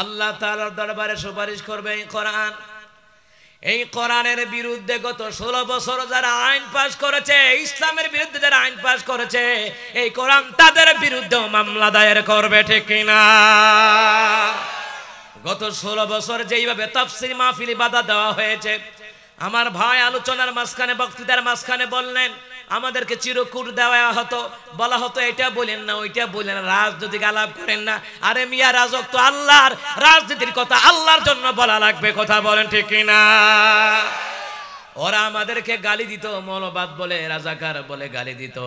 আল্লাহ তাআলার দরবারে সুপারিশ করবে এই কোরআন। এই কোরআনের বিরুদ্ধে গত 16 বছর যারা আইন পাস করেছে, ইসলামের বিরুদ্ধে যারা আইন পাস করেছে, এই কোরআন তাদের বিরুদ্ধেও মামলা দায়ের করবে, ঠিক কিনা? গত 16 বছর যেইভাবে তাফসীর মাহফিলে বাধা দেওয়া হয়েছে, আমার ভাই আলোচনার মাঝখানে, বক্তৃতার মাঝখানে বললেন আমাদেরকে চিরকুট দেওয়া হতো, বলা হতো এটা বলেন না, ওইটা বলেন না, রাজনৈতিক আলাপ করেন না। আরে মিয়া, রাজক তো আল্লাহর, রাজনীতির কথা আল্লাহর জন্য বলা লাগবে, কথা বলেন ঠিক কিনা? ওরা আমাদেরকে গালি দিত, মৌলবাদ বলে, রাজাকার বলে গালি দিত।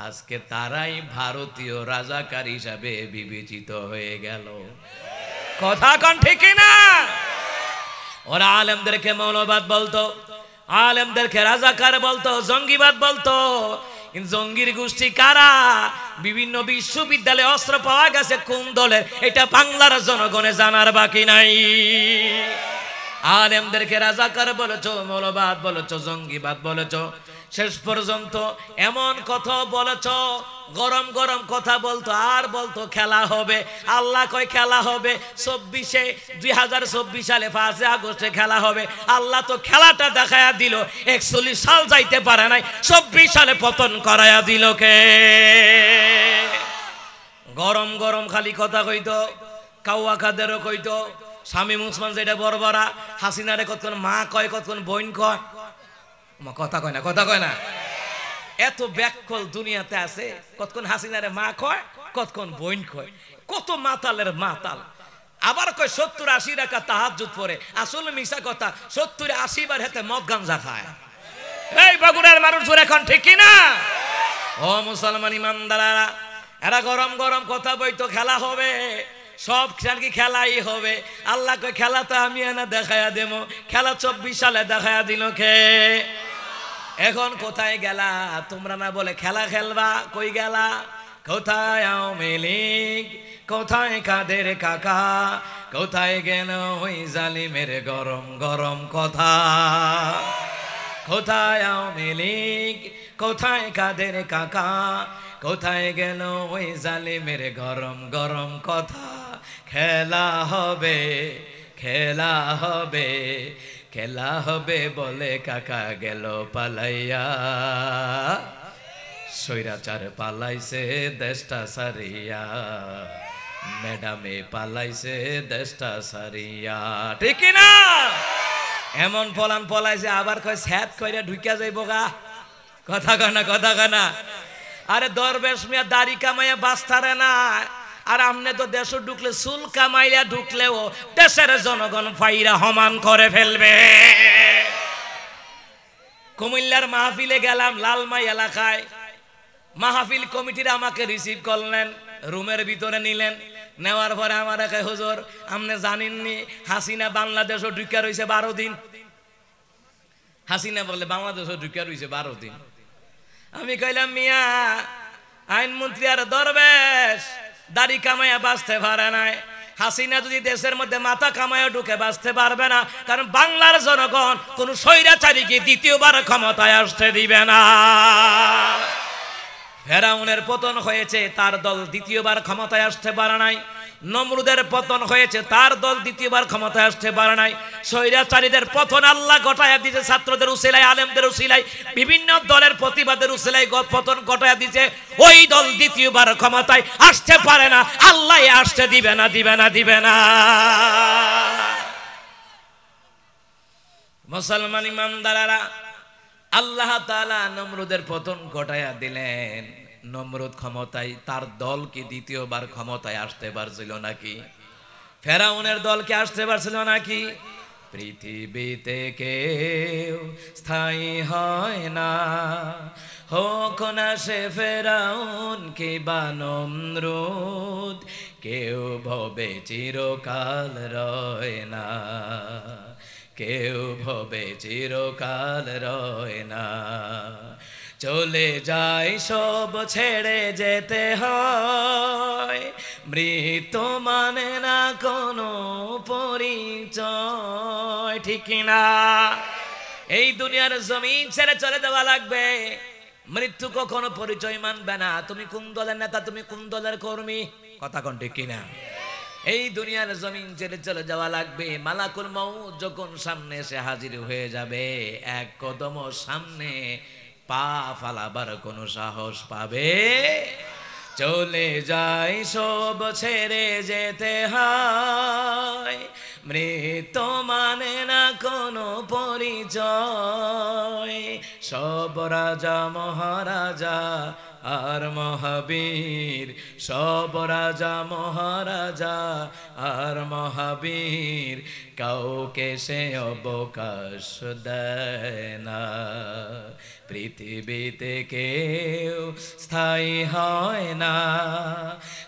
আজকে তারাই ভারতীয় রাজাকার হিসাবে বিবেচিত হয়ে গেল, কথা কোন ঠিক কিনা? ওরা আলেমদেরকে মৌলবাদ বলতো, আলেমদেরকে রাজাকার বলতো, জঙ্গিবাদ বলতো। জঙ্গির গোষ্ঠী কারা? বিভিন্ন বিশ্ববিদ্যালয়ে অস্ত্র পাওয়া গেছে কোন দলের, এটা বাংলার জনগণে জানার বাকি নাই। আলেমদেরকে রাজাকার বলেছো, মৌলবাদ বলেছো, জঙ্গিবাদ বলেছো, শেষ পর্যন্ত এমন কথা বলেছো, গরম গরম কথা বলতো, আর বলতো খেলা হবে। আল্লাহ কয় খেলা হবে 2024 সালে 5 আগস্টে খেলা হবে। আল্লাহ তো খেলাটা দেখায়া দিল, 41 সাল যাইতে পারে নাই, 24 সালে পতন করায়া দিল কে? গরম গরম খালি কথা কইতো, কাউয়া কাদেরও কইতো, শামীম ওসমান যেটা বড়বড়া, হাসিনারে কতক্ষণ মা কয়, কতক্ষণ বোন কয়, কথা কয় না, কথা কয় না। এত ব্যাককল দুনিয়াতে আছে, কতক্ষণ হাসিনারে মা কয়, কতক্ষণ বোন কয়, কত মাতালের মাতাল। আবার কয় 70-80 রাকাত তাহাজ্জুদ পড়ে, আসলে মিছা কথা, 70-80 বার হেতে মদ গাঞ্জা খায়। এই বগুড়ার মানুষ এখন ঠিক কিনা? ও মুসলমান ইমানদাররা, এরা গরম গরম কথা বইতো খেলা হবে, সব কি খেলাই হবে। আল্লাহ কয় খেলা তো আমি এনে দেখায়া দেবো, খেলা 24 সালে দেখায়া দিল কে? এখন কোথায় গেলা তোমরা? না বলে খেলা খেলবা, কই গেলা? কোথায় আওয়ামী লীগ, কোথায় কাদের কাকা, কোথায় গেল ওই জালিমের গরম গরম কথা? কোথায় আওয়ামী লীগ, কোথায় কাদের কাকা, কোথায় গেল ওই জালিমের গরম গরম কথা? খেলা হবে, খেলা হবে, খেলা হবে বলে কাকা গেল পালাইয়া। স্বৈরাচার পালাইছে দেশটা সারিয়া, ম্যাডামে পালাইছে দেশটা সারিয়া, ঠিক না? এমন পলান পলাইছে, আবার কয় স্যাত কইরা ঢুকিয়া যাইব গা, কথা কয় না, কথা কয় না। আরে দরবেশ মিয়া দাড়ি কামাইয়া বাঁচতারে না, আর আমনে তো দেশে ঢুকলে চুল কামাইয়া ঢুকলেও দেশের জনগণ ফাইরা সমান করে ফেলবে। কুমিল্লার মাহফিলে গেলাম, লালমাই এলাকায়, মাহফিল কমিটিরা আমাকে রিসিভ করলেন, রুমের ভিতরে নিলেন। নেওয়ার পরে আমার একে হুজুর আপনি জানেননি হাসিনা বাংলাদেশও ঢুকিয়া রয়েছে 12 দিন। হাসিনা বলে বাংলাদেশও ঢুকিয়া রয়েছে 12 দিন। আমি কইলাম মিয়া আইনমন্ত্রী আর দরবেশ দাড়ি কামাইয়া বাঁচতে পারে নাই, হাসিনা যদি দেশের মধ্যে মাথা কামাইয়া ঢুকে বাঁচতে পারবে না, কারণ বাংলার জনগণ কোন স্বৈরাচারীকে দ্বিতীয়বার ক্ষমতায় আসতে দিবে না। ফেরাউনের পতন হয়েছে, তার দল দ্বিতীয়বার ক্ষমতায় আসতে পারে নাই। নমরুদের পতন হয়েছে, তার দল দ্বিতীয়বার ক্ষমতায় আসতে পারে নাই। স্বৈরাচারীদের পতন আল্লাহ ঘটায়া দিয়েছে, ছাত্রদের উসিলায়, আলেমদের উসিলায়, বিভিন্ন দলের প্রতিবাদের উসিলায় পতন ঘটায়া দিয়েছে। ওই দল দ্বিতীয়বার ক্ষমতায় আসতে পারে না, আল্লাহ আসতে দিবে না, দিবে না, দিবে না। মুসলমান ইমানদাররা, আল্লাহ তাআলা নমরুদের পতন ঘটায়া দিলেন। নমরুদ ক্ষমতায়, তার দল কি দ্বিতীয়বার ক্ষমতায় আসতে পারছিল নাকি? ফেরাউনের দলকে আসতে পারছিল নাকি? পৃথিবীতে কেউ স্থায়ী হয় না, হোক না সে ফেরাউন কিবা নমরুদ, কেউ ভবে চিরকাল রয় না, কেউ ভবে চিরকাল রয় না। চলে যায় সব ছেড়ে যেতে হয়, মৃত্যু মানে না কোনো পরিচয়, ঠিক না? এই দুনিয়ার জমিন ছেড়ে চলে দেওয়া লাগবে, মৃত্যু কখনো পরিচয় মানবে না। তুমি কোন দলের নেতা, তুমি কোন দলের কর্মী, কথা কোন ঠিক কিনা? এই দুনিয়ার জমিন ছেড়ে চলে যাওয়া লাগবে। মালাকুল মউত যখন সামনে এসে হাজির হয়ে যাবে, এক কদম সামনে পা ফালাবার কোনো সাহস পাবে? চলে যায় সব ছেড়ে যেতে হয়, মৃত্যু মানে না কোনো পরিচয়। সব রাজা মহারাজা আর মহাবীর, সব রাজা মহারাজা আর মহাবীর, কাউকে সে অবকাশ দেয় না। পৃথিবীতে কেউ স্থায়ী হয় না,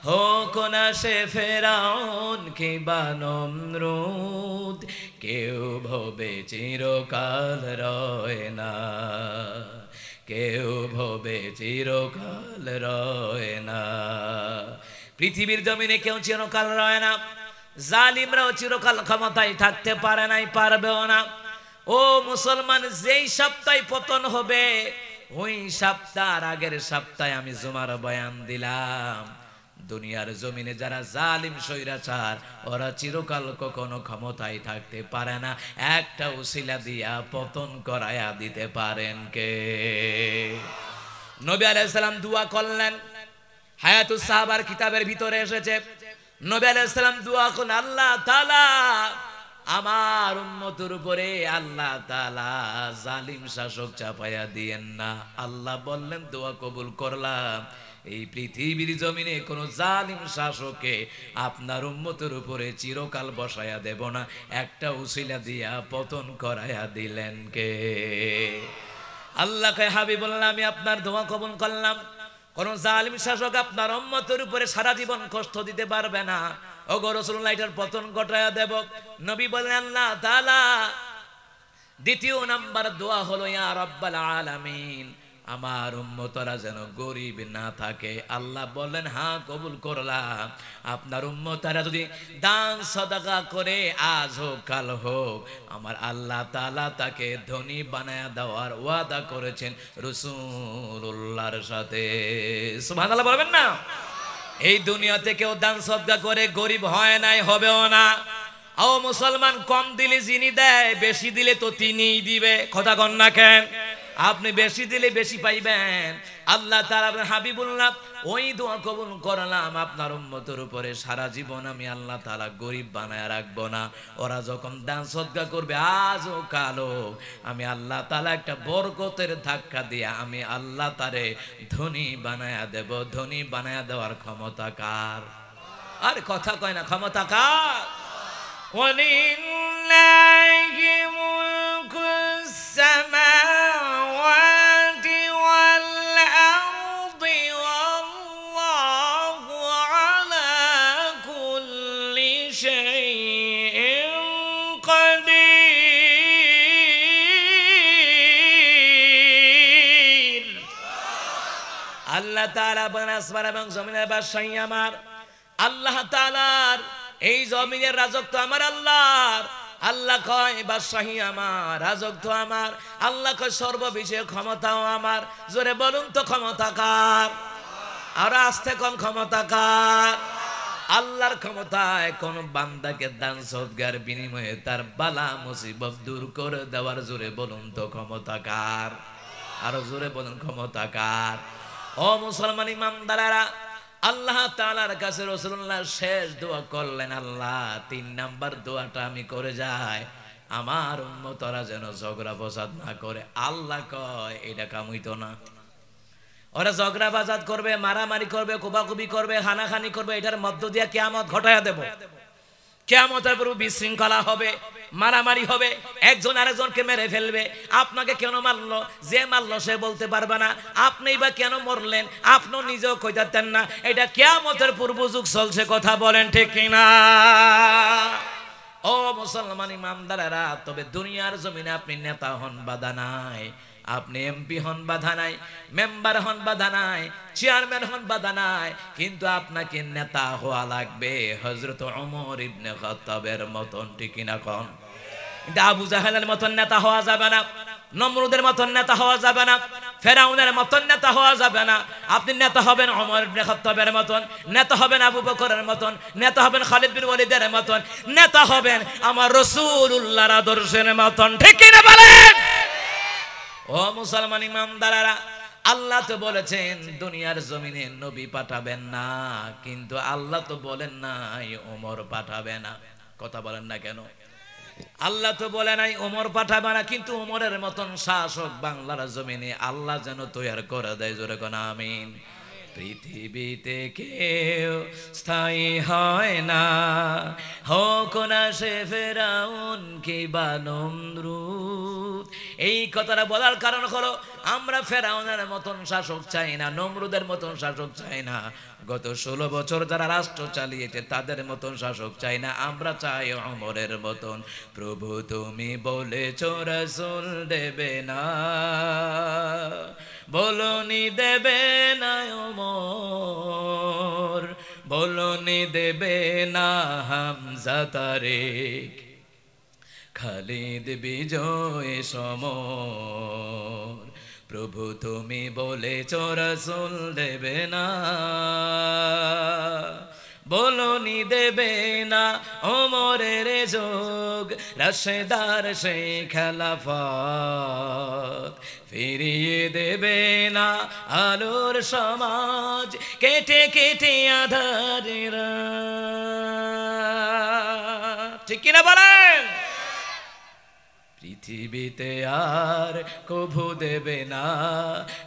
হোক না সে ফেরাউন কিংবা নমরুদ, কেউ ভবে চিরকাল রয় না, কেউ ভবে চিরকাল রয় না। পৃথিবীর জমিনে কেউ চিরকাল রয় না, জালিমরাও চিরকাল ক্ষমতায় থাকতে পারে নাই, পারবেও না। ও মুসলমান, যেই সপ্তাহে পতন হবে ওই সপ্তাহের আগের সপ্তাহে আমি জুমার বয়ান দিলাম, দুনিয়ার জমিনে যারা জালিম স্বৈরাচার ওরা চিরকাল কখনো ক্ষমতায় থাকতে পারে না, একটা উসিলা দিয়া পতন করায়া দিতে পারেন কে? নবী আলাইহিস সালাম দোয়া করলেন, হায়াতুস সাহাবার কিতাবের ভিতরে এসেছে। নবী আলাইহিস সালাম দোয়া করলেন, আল্লাহ তাআলা আমার উম্মতের উপরে আল্লাহ তাআলা জালিম শাসক চাপায়া দিয়েন না। আল্লাহ বললেন, দোয়া কবুল করলাম, এই পৃথিবীর জমিনে কোন জালিম শাসককে আপনার উম্মতের উপরে চিরকাল বসায়া দেব না, একটা উসিলা দিয়া পতন করায়া দিলেন কে? আল্লাহকে হাবিবুল্লাহ, আমি আপনার দোয়া কবুল করলাম, কোন জালিম শাসক আপনার উম্মতের উপরে সারা জীবন কষ্ট দিতে পারবে না। ওগো রাসূলুল্লাহ, এটার পতন ঘটায়া দেব। নবী বলেন, আল্লাহ তাআলা দ্বিতীয় নাম্বার দোয়া হলো, ইয়া রাব্বাল আলামিন, আমার উম্মতরা যেন গরিব না থাকে। আল্লাহ বললেন, হ্যাঁ কবুল করলাম। আপনার উম্মতরা যদি দান সাদাকা করে আজ হোক কাল হোক, আমার আল্লাহ তাআলা তাকে ধনী বানায়া দেওয়ার ওয়াদা করেছেন রাসূলুল্লাহর সাথে। সুবহানাল্লাহ বলবেন না? এই দুনিয়াতে কেউ দান সাদকা করে গরিব হয় নাই, হবেও না। ও মুসলমান, কম দিলে যিনি দেয়, বেশি দিলে তো তিনিই দিবে। কথা কন না কেন? আপনি বেশি দিলে বেশি পাইবেন। আল্লাহ তাআলা হাবিবুল্লাহ ওই দোয়া কবুল করলাম, আপনার উম্মতের উপরে সারা জীবন আমি আল্লাহ তাআলা গরিব বানায় রাখবো না। ওরা যখন দান সদকা করবে আজ ও কালো, আমি আল্লাহ তাআলা একটা বরকতের ধাক্কা দিয়া আমি আল্লাহ তারে ধনী বানায়া দেব। ধনী বানায়া দেওয়ার ক্ষমতা কার? আর কথা কয় না, ক্ষমতা কার? ওয়ালিল্লাহি মুলকুস সামাওয়াতি ওয়াল আরদি ওয়াল্লাহু আলা কুল্লি শাইইন কাদির। আল্লাহ তাআলা বলেন, আসমান এবং জমিনের বাদশাহী আমার। আল্লাহ তাআলার এই জমিনের রাজত্ব আমার আল্লাহর। আল্লাহ কয় বাদশাহী আমার, রাজত্ব আমার। আল্লাহ কয় সর্ববিষয়ে ক্ষমতাও আমার। জোরে বলুন তো ক্ষমতা কার? আর আস্তে কোন ক্ষমতা কার? আল্লাহর ক্ষমতায় কোন বান্দাকে দান সদকার বিনিময়ে তার বালা মুসিবত দূর করে দেওয়ার। জোরে বলুন তো ক্ষমতা কার? আরো জোরে বলুন ক্ষমতা কার? ও মুসলমান ইমানদারেরা, আল্লাহ তাআলার কাছে রাসূলুল্লাহ শেষ দোয়া করলেন, আল্লাহ ৩ নাম্বার দোয়াটা আমি করে যাই, আমার উম্মতরা যেন ঝগড়া ফসাদ না করে। আল্লাহ কয় এটা কাম হইতো না। ওরা ঝগড়া ফসাদ করবে, মারামারি করবে, কোবাকুবি করবে, হানাহানি করবে, এটার মধ্য দিয়ে কিয়ামত ঘটায়া দেব। কিয়ামতের পর বিশৃঙ্খলা হবে, মারামারি হবে, একজন আরেকজনকে মেরে ফেলবে। আপনাকে কেন মারলো, যে মারলো সে বলতে পারবে না। আপনিই বা কেন মরলেন, আপনি নিজেও কইতাতেন না। এটা কিয়ামতের পূর্ব যুগ চলছে, কথা বলেন ঠিক কিনা? ও মুসলমান ইমানদারেরা, তবে দুনিয়ার জমিনে আপনি নেতা হন বাধা নাই, আপনি এমপি হন বাধা নাই, মেম্বার হন বাধা নাই, চেয়ারম্যান হন বাধা নাই, কিন্তু আপনাকে নেতা হওয়া লাগবে হযরত ওমর ইবনে খাত্তাবের মতন, ঠিক না কোন? কিন্তু আবু জাহেলের মতন নেতা হওয়া যাবে না, নমরুদের মতন নেতা হওয়া যাবে না, ফেরাউনের মতন নেতা হওয়া যাবে না। আপনি নেতা হবেন ওমর ইবনে খাত্তাবের মতন, নেতা হবেন আবু বকরের মতন, নেতা হবেন খালিদ বিন ওয়ালিদের মতন, নেতা হবেন আমার রাসূলুল্লাহর আদর্শের মতন। ঠিক কি না বলেন? ও মুসলমান ইমানদারেরা, আল্লাহ তো বলেছেন দুনিয়ার জমিনে নবী পাঠাবেন না, কিন্তু আল্লাহ তো বলেন নাই ওমর পাঠাবে না। কথা বলেন না কেন? আল্লাহ তো বলে নাই ওমর পাঠাবে না, কিন্তু ওমরের মতন শাসক বাংলার জমিনে আল্লাহ যেন তৈরি করে দেয়। জোরে কোন আমিন। পৃথিবীতে কেউ স্থায়ী হয় না, হোক না সে ফেরাউন কিংবা নমরুদ। এই কথাটা বলার কারণ হলো আমরা ফেরাউনের মতন শাসক চাই না, নমরুদের মতন শাসক চাই না, গত 16 বছর যারা রাষ্ট্র চালিয়েছে তাদের মতন শাসক চাই না। আমরা চাই ওমরের মতন। প্রভু তুমি বলেছো রাসূল দেবে না, বলনি দেবে না ওমর, বলনি দেবে না হামজা তারেক, খালিদ বিজয় সমর। প্রভু তুমি বলেছো রাসূল দেবে না, বলনি দেবে না ওমরের যোগ, রাশেদার সেই খেলাফত ফিরিয়ে দেবে না আলোর সমাজ, কেটে কেটে আধারের। ঠিক কিনা বলেন? পৃথিবীতে আর কভু দেবে না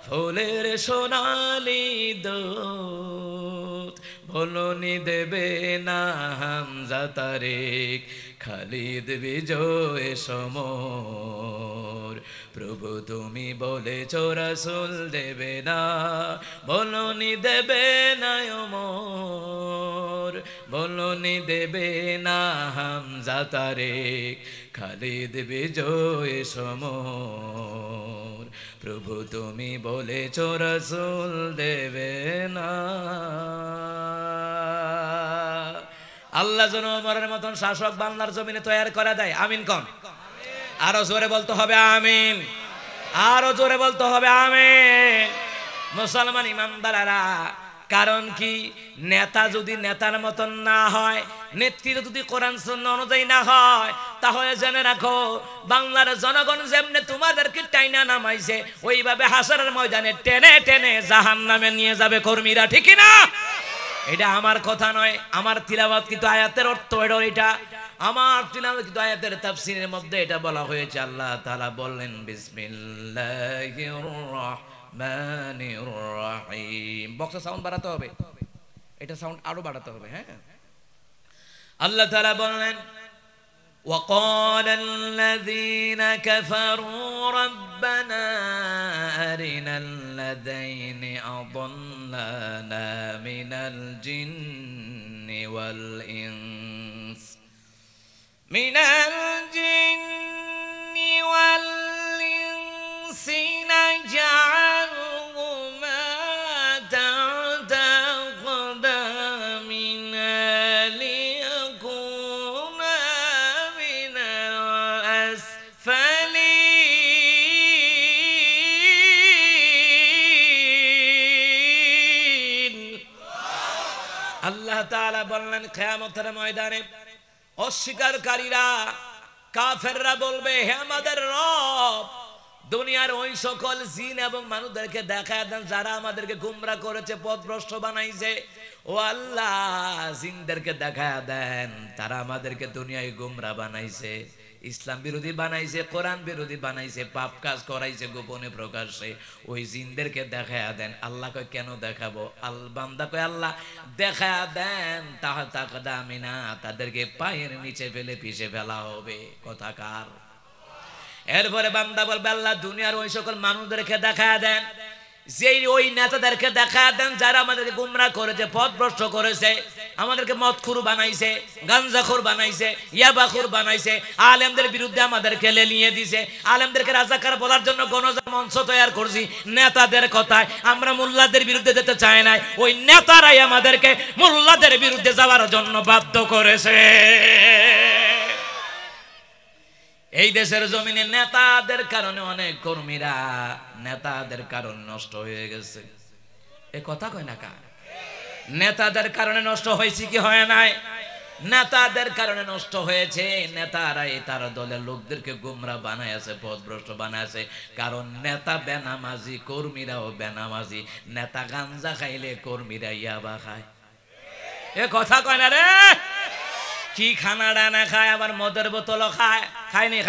ফুলের সোনালি দূত, বলনি দেবে না হামজা তারেক, খালিদ বিজয় সমর। প্রভু তুমি বলেছো রাসূল দেবে না, বলনি দেবে না ওমর, বলনি দেবে না হামজা তারেক, খালিদ বিজয় সমর। প্রভু তুমি বলেছো রাসূল দেবে না। আল্লাহ যেন ওমরের মতন শাসক বাংলার জমিনে তৈরি করে দেয়। আমিন কোন? আরো জোরে বলতে হবে আমিন, আরো জোরে বলতে হবে আমিন। মুসলমান ইমানদারেরা, কারণ কি নেতা যদি নেতার মতন না হয়, নেতৃত্ব যদি কোরআন সুন্নাহ অনুযায়ী না হয়, তাহলে জেনে রাখো বাংলার জনগণ যেমনে তোমাদেরকে টাইনা নামাইছে ওইভাবে হাসরের ময়দানে টেনে টেনে জাহান্নামে নিয়ে যাবে কর্মীরা। ঠিক না? এটা আমার কথা নয়, আমার তিলাওয়াত কিন্তু আয়াতের অর্থ এটা, আমার তিলাওয়াত কিন্তু আয়াতের তাফসীরের মধ্যে এটা বলা হয়েছে। আল্লাহ তাআলা বললেন বিসমিল্লাহির রাহমানির রাহিম। বক্সে সাউন্ড বাড়াতে হবে, এটা সাউন্ড আরো বাড়াতে হবে। হ্যাঁ, আল্লাহ তাআলা বললেন وقال الذين كفروا ربنا أرنا الذين أضلنا من الجن والإنس نجعلهما تحت أقدامنا ليكونا من الأسفلين। আল্লাহ তাআলা বললেন কিয়ামতের ময়দানে অস্বীকারীরা কাফেররা বলবে, হে আমাদের রব, দুনিয়ার ওই সকল জিন এবং মানুষদেরকে দেখায় দেন যারা আমাদেরকে গুমরা করেছে, পথভ্রষ্ট বানাইছে। ও আল্লাহ, জিনদেরকে দেখায় দেন তারা আমাদেরকে দুনিয়ায় গুমরা বানাইছে, ইসলাম বিরোধী বানাইছে, কোরআন বিরোধী বানাইছে, পাপ কাজ করাইছে গোপনে প্রকাশ্যে। ওই জিনদেরকে দেখায়া দেন। আল্লাহ কয় কেন দেখাবো? বান্দা কয় আল্লাহ দেখায়া দেন তাহতা কদামিনা, তাদেরকে পায়ের নিচে ফেলে পিষে ফেলা হবে। কথাকার। এরপরে বান্দা বলবে আল্লাহ দুনিয়ার ওই সকল মানুষদেরকে দেখায়া দেন, যেই ওই নেতাদেরকে দেখায়া দেন যারা আমাদেরকে গুমরা করেছে, পথভ্রষ্ট করেছে, আমাদেরকে মদখুর বানাইছে, গাঞ্জাখোর বানাইছে, ইয়াবাখোর বানাইছে, আলেমদের বিরুদ্ধে আমাদেরকে লেলিয়ে দিছে, আলেমদেরকে রাজাকার বলার জন্য গণমঞ্চ তৈরি করছি। নেতাদের কথায় আমরা মোল্লাদের বিরুদ্ধে যেতে চাই নাই, ওই নেতারাই আমাদেরকে মোল্লাদের বিরুদ্ধে যাওয়ার জন্য বাধ্য করেছে। এই দেশের জমিনে নেতাদের কারণে অনেক কর্মীরা নেতাদের কারণে নষ্ট হয়ে গেছে। এ কথা কয় না কা? নেতাদের কারণে নষ্ট হয়েছে কি হয় নাই? নেতাদের কারণে নষ্ট হয়েছে। নেতারাই তার দলের লোকদেরকে গোমরা বানাইছে, পথভ্রষ্ট বানাইছে। কারণ নেতা বেনামাজি, কর্মীরাও বেনামাজি। নেতা গাঞ্জা খাইলে কর্মীরা ইয়াবা খায়। এ কথা কয় না রে? কি খানা ডানা খায়, আবার মদের বোতলও খায়। খায়নি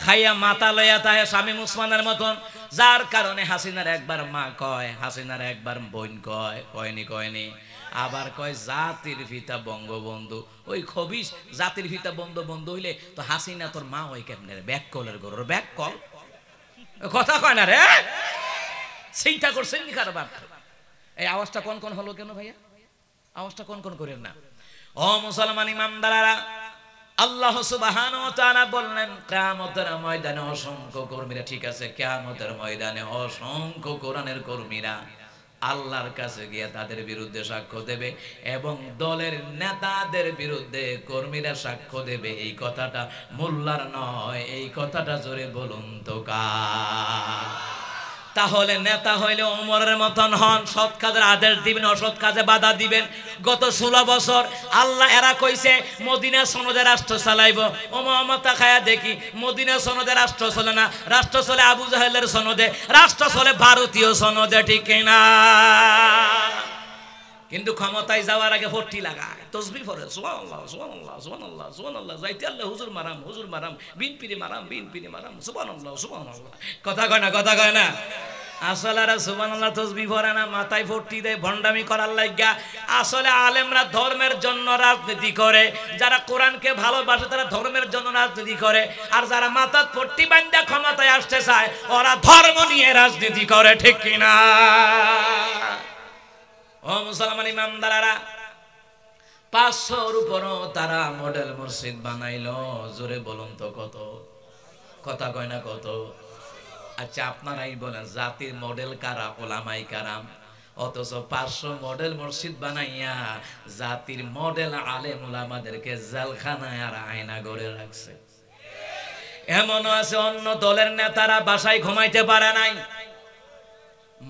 খাইয়া মাথা লইয়া তাহে শামীম ওসমানের মতন। যার কারণে হাসিনার একবার মা কয়, হাসিনার একবার বোন কয়, কয়নি আবার কয় জাতির পিতা বঙ্গবন্ধু। ওই খবিস জাতির পিতা বঙ্গবন্ধু হইলে তো হাসিনা তোর মা ওই কেমনে ব্যাক কলের গরুর ব্যাক কল। কথা কয় না রে? চিন্তা করছেন নি কারবার? এই আওয়াজটা কোন হলো কেন ভাইয়া? আওয়াজটা কোন করেন না। ও মুসলমান ইমানদাররা, আল্লাহ সুবহানাহু ওয়া তাআলা বললেন কিয়ামতের ময়দানে অসংখ্য কর্মীরা, ঠিক আছে, কিয়ামতের ময়দানে অসংখ্য কোরআনের কর্মীরা আল্লাহর কাছে গিয়ে তাদের বিরুদ্ধে সাক্ষ্য দেবে এবং দলের নেতাদের বিরুদ্ধে কর্মীরা সাক্ষ্য দেবে। এই কথাটা মোল্লার নয়, এই কথাটা জোরে বলুন তো কার? তাহলে নেতা হইলে ওমরের মতন হন, সৎ কাজের আদেশ দিবেন, অসৎ কাজে বাধা দিবেন। গত 16 বছর আল্লাহ এরা কইছে মদিনা সনদে রাষ্ট্র চালাইব। ও মমতা খায়া দেখি মদিনা সনদে রাষ্ট্র চলে না, রাষ্ট্র চলে আবু জাহেলের সনদে, রাষ্ট্র চলে ভারতীয় সনদে, ঠিক না? কিন্তু ক্ষমতায় যাওয়ার আগে ফোর্টি লাগায়, তসবিহ পড়ে, সুবহানাল্লাহ সুবহানাল্লাহ সুবহানাল্লাহ সুবহানাল্লাহ, যাইতে আল্লাহ হুজুর মারাম বিনপিরি মারাম সুবহানাল্লাহ সুবহানাল্লাহ। কথা কয় না? আসলে আর সুবহানাল্লাহ তসবিহ পড়ে না, মাথায় ফোর্টি দেয় ভণ্ডামি করার লাগিয়া। আসলে আলেমরা ধর্মের জন্য রাজনীতি করে, যারা কোরআনকে ভালোবাসে তারা ধর্মের জন্য রাজনীতি করে, আর যারা মাথার ফোর্টি বান্ধা ক্ষমতায় আসতে চায় ওরা ধর্ম নিয়ে রাজনীতি করে, ঠিক কিনা? ও মুসলমান ইমানদাররা, 500-র উপরও তারা মডেল মসজিদ বানাইলো। জোরে বলুন তো কত? কথা কয় না কত? আচ্ছা আপনারাই বলেন জাতির মডেল কারা? ওলামাই কারাম। অথচ 500 মডেল মসজিদ বানাইয়া জাতির মডেল আলেম ওলামাদেরকে জেলখানায় আর আয়না গড়ে রাখছে। এমনও আছে অন্য দলের নেতারা বাসায় ঘুমাইতে পারে নাই,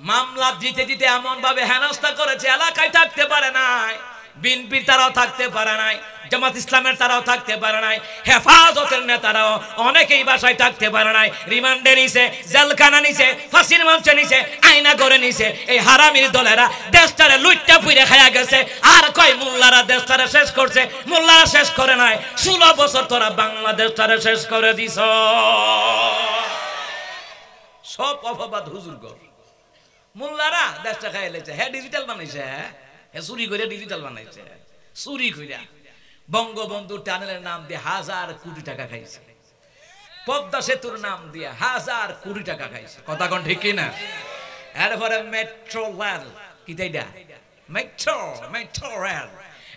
মামলা দিতে এমন ভাবে হেনস্থা করেছে, এলাকায় থাকতে পারে নাই। বিএনপির তারাও থাকতে পারে নাই, জামাত ইসলামের তারাও থাকতে পারে নাই, হেফাজতের নেতারাও অনেকেই বাসায় থাকতে পারে নাই। রিমান্ডে নিছে, জেলখানা নিছে, ফাঁসির মঞ্চে নিছে, আয়না করে নিছে। এই হারামির দলেরা দেশটারে লুইট্টা পুইরে খায়া গেছে। আর কয় মোল্লারা দেশটারে শেষ করছে। মোল্লারা শেষ করে নাই, 16 বছর তোরা বাংলাদেশটারে শেষ করে দিছ। সব অপবাদ হুজুর গর। মোল্লারা দেশটা খাইয়া লেছে, হ্যাঁ ডিজিটাল বানাইছে, হ্যাঁ চুরি করে ডিজিটাল বানাইছে, চুরি কইরা বঙ্গবন্ধু টানেলের নাম দিয়ে 1000 কোটি টাকা খাইছে, পদ্মা সেতুর নাম দিয়ে 1000 কোটি টাকা খাইছে। কথা কোন ঠিক কিনা? এরপরে মেট্রো রেল, কি তাইডা মেট্রো রেল,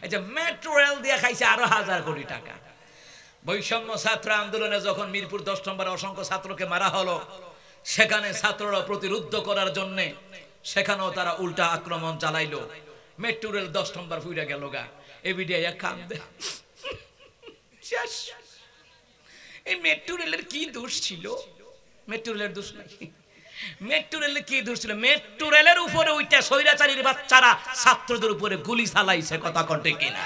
এই যে মেট্রো রেল দিয়ে খাইছে আরো 1000 কোটি টাকা। বৈষম্য ছাত্র আন্দোলনে যখন মিরপুর 10 নম্বরে অসংখ্য ছাত্রকে মারা হলো, সেখানে ছাত্ররা প্রতিরোধ করার জন্য সেখানেও তারা উল্টা আক্রমণ চালাইলো। মেট্রো রেল 10 নম্বর ফুইরা গেল গা। এবিডিয়া কান্দে, এই মেট্রো রেলের কি দোষ ছিল? মেট্রো রেলের দোষ নাই। মেট্রো রেলের কি দোষ ছিল? মেট্রো রেলের উপরে ওইটা স্বৈরাচারীর বাচ্চারা ছাত্রদের উপরে গুলি চালাইছে। কথা কটে কিনা?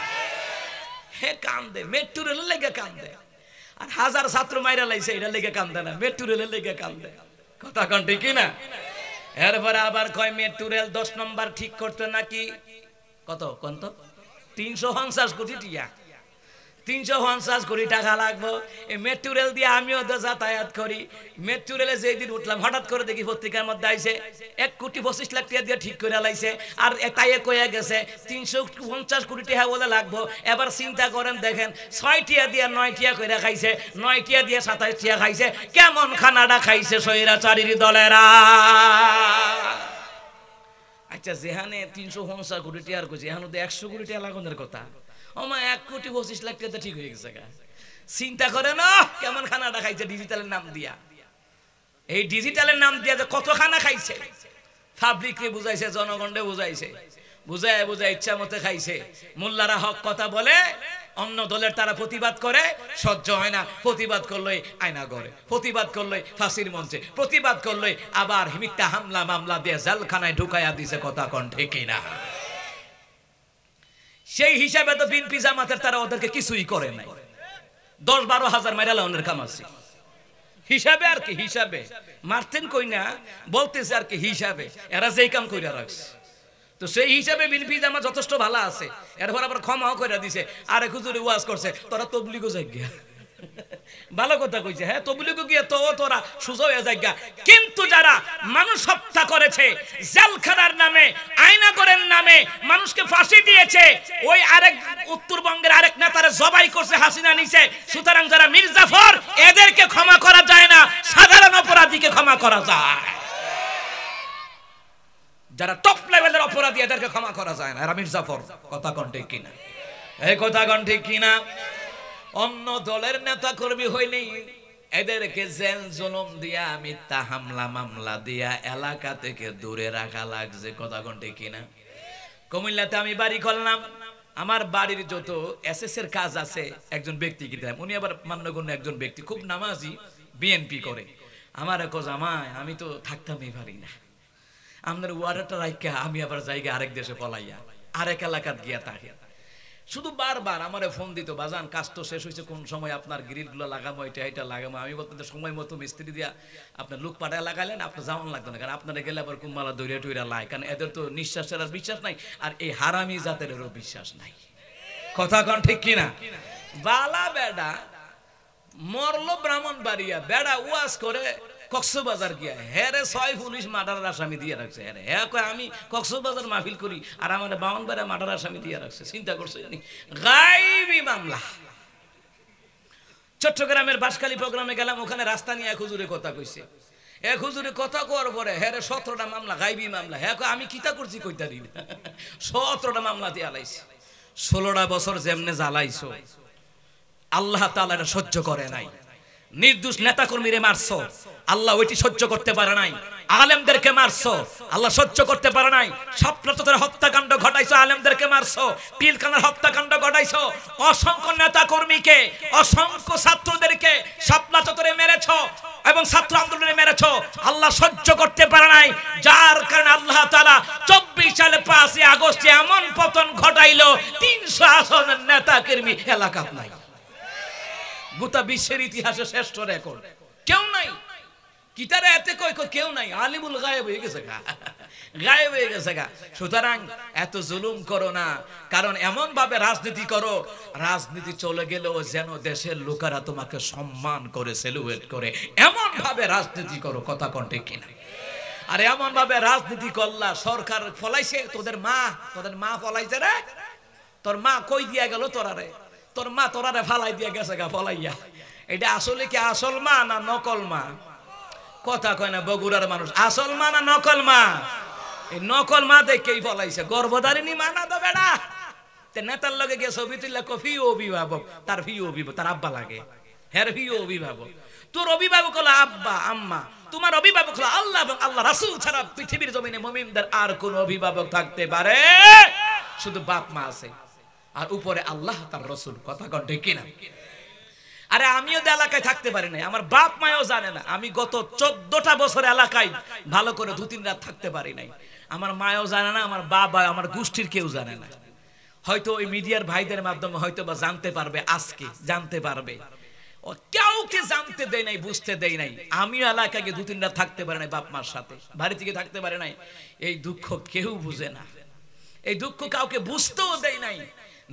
হে কান্দে, মেট্রো রেলের লেগে কান্দে। আর 1000 ছাত্র মাইরা লাইছে, এটা লেগে কান্দে না, মেট্রো রেলের লেগে কান্দে। কথা কটে কিনা? এরপরে আবার কয় মেট্রো রেল 10 নম্বর ঠিক করতে নাকি কত কোন তো 350 কোটি টিয়া, 350 কোটি টাকা লাগবো। এই মেট্রো রেল দিয়ে আমিও তো যাতায়াত করি। মেট্রো রেলে যেদিন উঠলাম হঠাৎ করে দেখি পত্রিকার মধ্যে আইছে 1,25,00,000 টাকা দিয়ে ঠিক করে লাইছে। আর তাই কয়ে গেছে 350 কোটি টাকা বলে লাগবো। এবার চিন্তা করেন, দেখেন 6 টিয়া দিয়ে 9 টিয়া করে খাইছে, 9 টিয়া দিয়ে 27 টিয়া খাইছে। কেমন খানাটা খাইছে স্বৈরাচারীর দলেরা। আচ্ছা যেখানে 350 কোটি টাকার কইছে, এখানে তো 100 কোটি টাকা লাগানোর কথা। ওমা 1,25,00,000 টাকা ঠিক হয়ে গেছে। চিন্তা করে না কেমন খানাটা খাইছে ডিজিটালের নাম দিয়া। এই ডিজিটালের নাম দিয়া যে কত খানা খাইছে, পাবলিককে বুঝাইছে, জনগণকে বুঝাইছে। বুঝায় বুঝায় ইচ্ছা মতো খাইছে। মোল্লারা হক কথা বলে, অন্য দলের তারা প্রতিবাদ করে, সহ্য হয় না, প্রতিবাদ করলই আয়না ঘরে, প্রতিবাদ করলই ফাঁসির মঞ্চে, প্রতিবাদ করলই আবার মিথ্যা হামলা মামলা দিয়ে জেলখানায় ঢুকাইয়া দিছে। কথা কোন ঠিক না? সেই হিসাবে তো বিএনপি জামাতের তারা ওদেরকে কিছুই করে নাই। 10-12 হাজার মাইরা লাউনের কাম আছে হিসাবে, আর কি হিসাবে মারতেন কই না, বলতেছে আর কি হিসাবে এরা যেই কাম কইরা রাখছে। তো সেই হিসাবে বিএনপি জামাত যথেষ্ট ভালো আছে। এরপর আবার ক্ষমাও কইরা দিছে। আরে হুজুরে ওয়াজ করছে, তোরা তবলিগও যাই গিয়া, ভালো কথা কইছে। হ্যাঁ, তবলিগও গিয়া তো তোরা সুজা হয়ে যাই গিয়া। কিন্তু যারা মানুষ হত্যা করেছে, জেলখানার নামে, আয়নাগরের নামে মানুষকে ফাঁসি দিয়েছে, ওই আরেক উত্তরবঙ্গের আরেক নেতারে জবাই করছে হাসিনা নিচে। সুতরাং যারা মীর জাফর, এদেরকে ক্ষমা করা যায় না, সাধারণ অপরাধীকে ক্ষমা করা যায়। যারা টপ লেভেলের অপরাধী, এদেরকে ক্ষমা করা যায় না। এরা মীর জাফর। কথা কোন ঠিক কিনা? এই কথা কোন ঠিক কিনা? অন্য দলের নেতা কর্মী হইনি, এদেরকে জেল জুলুম দিয়া, মিথ্যা হামলা মামলা দিয়া এলাকা থেকে দূরে রাখা লাগছে। কথা কোন ঠিক কিনা? কুমিল্লাতে আমি বাড়ি করলাম, আমার বাড়ির যত এসএস এর কাজ আছে একজন ব্যক্তিকে দিলাম। উনি আবার মান্যগণ্য একজন ব্যক্তি, খুব নামাজি, বিএনপি করে। আমার জামাই আমি তো থাকতামই পারি না, আপনার ওয়ার্ডটা রাইখা আমি আবার জায়গা আরেক দেশে পলাইয়া আরেক এলাকাত গিয়া থাকে। শুধু বারবার আমারে ফোন দিত, বাজান কাজ তো শেষ হয়েছে, কোন সময় আপনার গ্রিলগুলো লাগামো, এটা লাগামো। আমি বলতে সময় মতো মিস্ত্রি দিয়া আপনার লোক পাঠায় লাগাইলেন, আপনার যেমন লাগতো না, কারণ আপনারা গেলে আবার কুম্বালা দৌড়িয়া টুইরা লাই, কারণ এদের তো নিঃশ্বাসের আর বিশ্বাস নাই, আর এই হারামি জাতেরও বিশ্বাস নাই। কথা কন ঠিক কিনা? বালা বেডা মরলো ব্রাহ্মণবাড়িয়া, বেডা ওয়াজ করে কক্সবাজার গিয়া, হেরে 6 পুলিশ মার্ডারের আসামি দিয়ে রাখছে। হ্যাঁ কয় আমি কক্সবাজার মাহফিল করি, আর আমার বাউনবাড়া মার্ডার আসামি দিয়ে রাখছে। চিন্তা করছে গায়েবী মামলা। চট্টগ্রামের বাঁশখালী প্রোগ্রামে গেলাম, ওখানে রাস্তা নিয়ে এক হুজুরে কথা কইছে। এক হুজুরে কথা কওয়ার পরে হেরে 17টা মামলা, গায়েবী মামলা। হ্যাঁ কয় আমি কিতা করছি কইতারি না, 17টা মামলা দিয়ে আলাইছে। 16টা বছর যেমনে জ্বালাইছো, আল্লাহ তাআলা এটা সহ্য করে নাই। নির্দোষ নেতাকর্মীরে মারছো, আল্লাহ ওইটি সহ্য করতে পারে নাই। আলেমদেরকে মারছো, আল্লাহ সহ্য করতে পারে নাই। শাপলাচরের হত্যাকাণ্ড ঘটাইছো, আলেমদেরকে মারছো। পিলখানার হত্যাকাণ্ড ঘটাইছো, অসংখ্য নেতাকর্মীকে, অসংখ্য ছাত্রদেরকে শাপলাচরে মেরেছো এবং ছাত্র আন্দোলনে মেরেছো। আল্লাহ সহ্য করতে পারে নাই, যার কারণে আল্লাহ তাআলা 24 সালে 5 আগস্টে এমন পতন ঘটাইলো, 300 আসনের নেতাকর্মী এলাকাত নাই। গোটা বিশ্বের ইতিহাসে শ্রেষ্ঠ রেকর্ড। কেউ নাই। কিতারে এতে কই কেউ নাই, আলিমুল গায়েব হয়ে গেছে গা, গায়েব হয়ে গেছে গা। সুতরাং এত জুলুম করো না, কারণ এমন ভাবে রাজনীতি করো, রাজনীতি চলে গেলেও যেন দেশের লোকেরা তোমাকে সম্মান করে, সেলিব্রেট করে, এমন ভাবে রাজনীতি করো। কথা কোন ঠিক কিনা? আর এমন ভাবে রাজনীতি করলা, সরকার ফলাইছে, তোদের মা ফলাইছে রে। তোর মা কই দিয়া গেল তোরারে? তোর মা তোরারে ফালাই দিয়া গেছে গা ফলাইয়া। এটা আসলে কি আসল মা না নকল মা? কথা কয় না বগুড়ার মানুষ, আসল মা না নকল মা? এই নকল মা দেখেই ফলাইছে, গর্ভধারিণী মা না তো বেড়া। তে নেতার লগে গিয়ে ছবি তুললে কফি অভিভাবক, তার ফি অভিভাবক, তার আব্বা লাগে, হের ফি অভিভাবক। তোর অভিভাবক হলো আব্বা আম্মা, তোমার অভিভাবক হলো আল্লাহ এবং আল্লাহ রাসূল ছাড়া পৃথিবীর জমিনে মুমিনদের আর কোন অভিভাবক থাকতে পারে? শুধু বাপ মা আছে, আর উপরে আল্লাহ তার রাসূল। কথা কন ঠিক কিনা? আরে আমিও তো এলাকায় থাকতে পারি না, আমার বাপ মাও জানে না। আমি গত 14টা বছর এলাকায় ভালো করে 2-3 রাত থাকতে পারি নাই। আমার মাও জানে না, আমার বাবা, আমার গোষ্ঠীর কেউ জানে না। হয়তো ওই মিডিয়ার ভাইদের মাধ্যমে হয়তো বা জানতে পারবে, আজকে জানতে পারবে। ও কাউকে জানতে দেয় নাই, বুঝতে দেয় নাই। আমিও এলাকায় 2-3 রাত থাকতে পারি নাই বাপ মার সাথে, বাড়ি থেকে থাকতে পারি নাই। এই দুঃখ কেউ বুঝে না, এই দুঃখ কাউকে বুঝতেও দেয় নাই।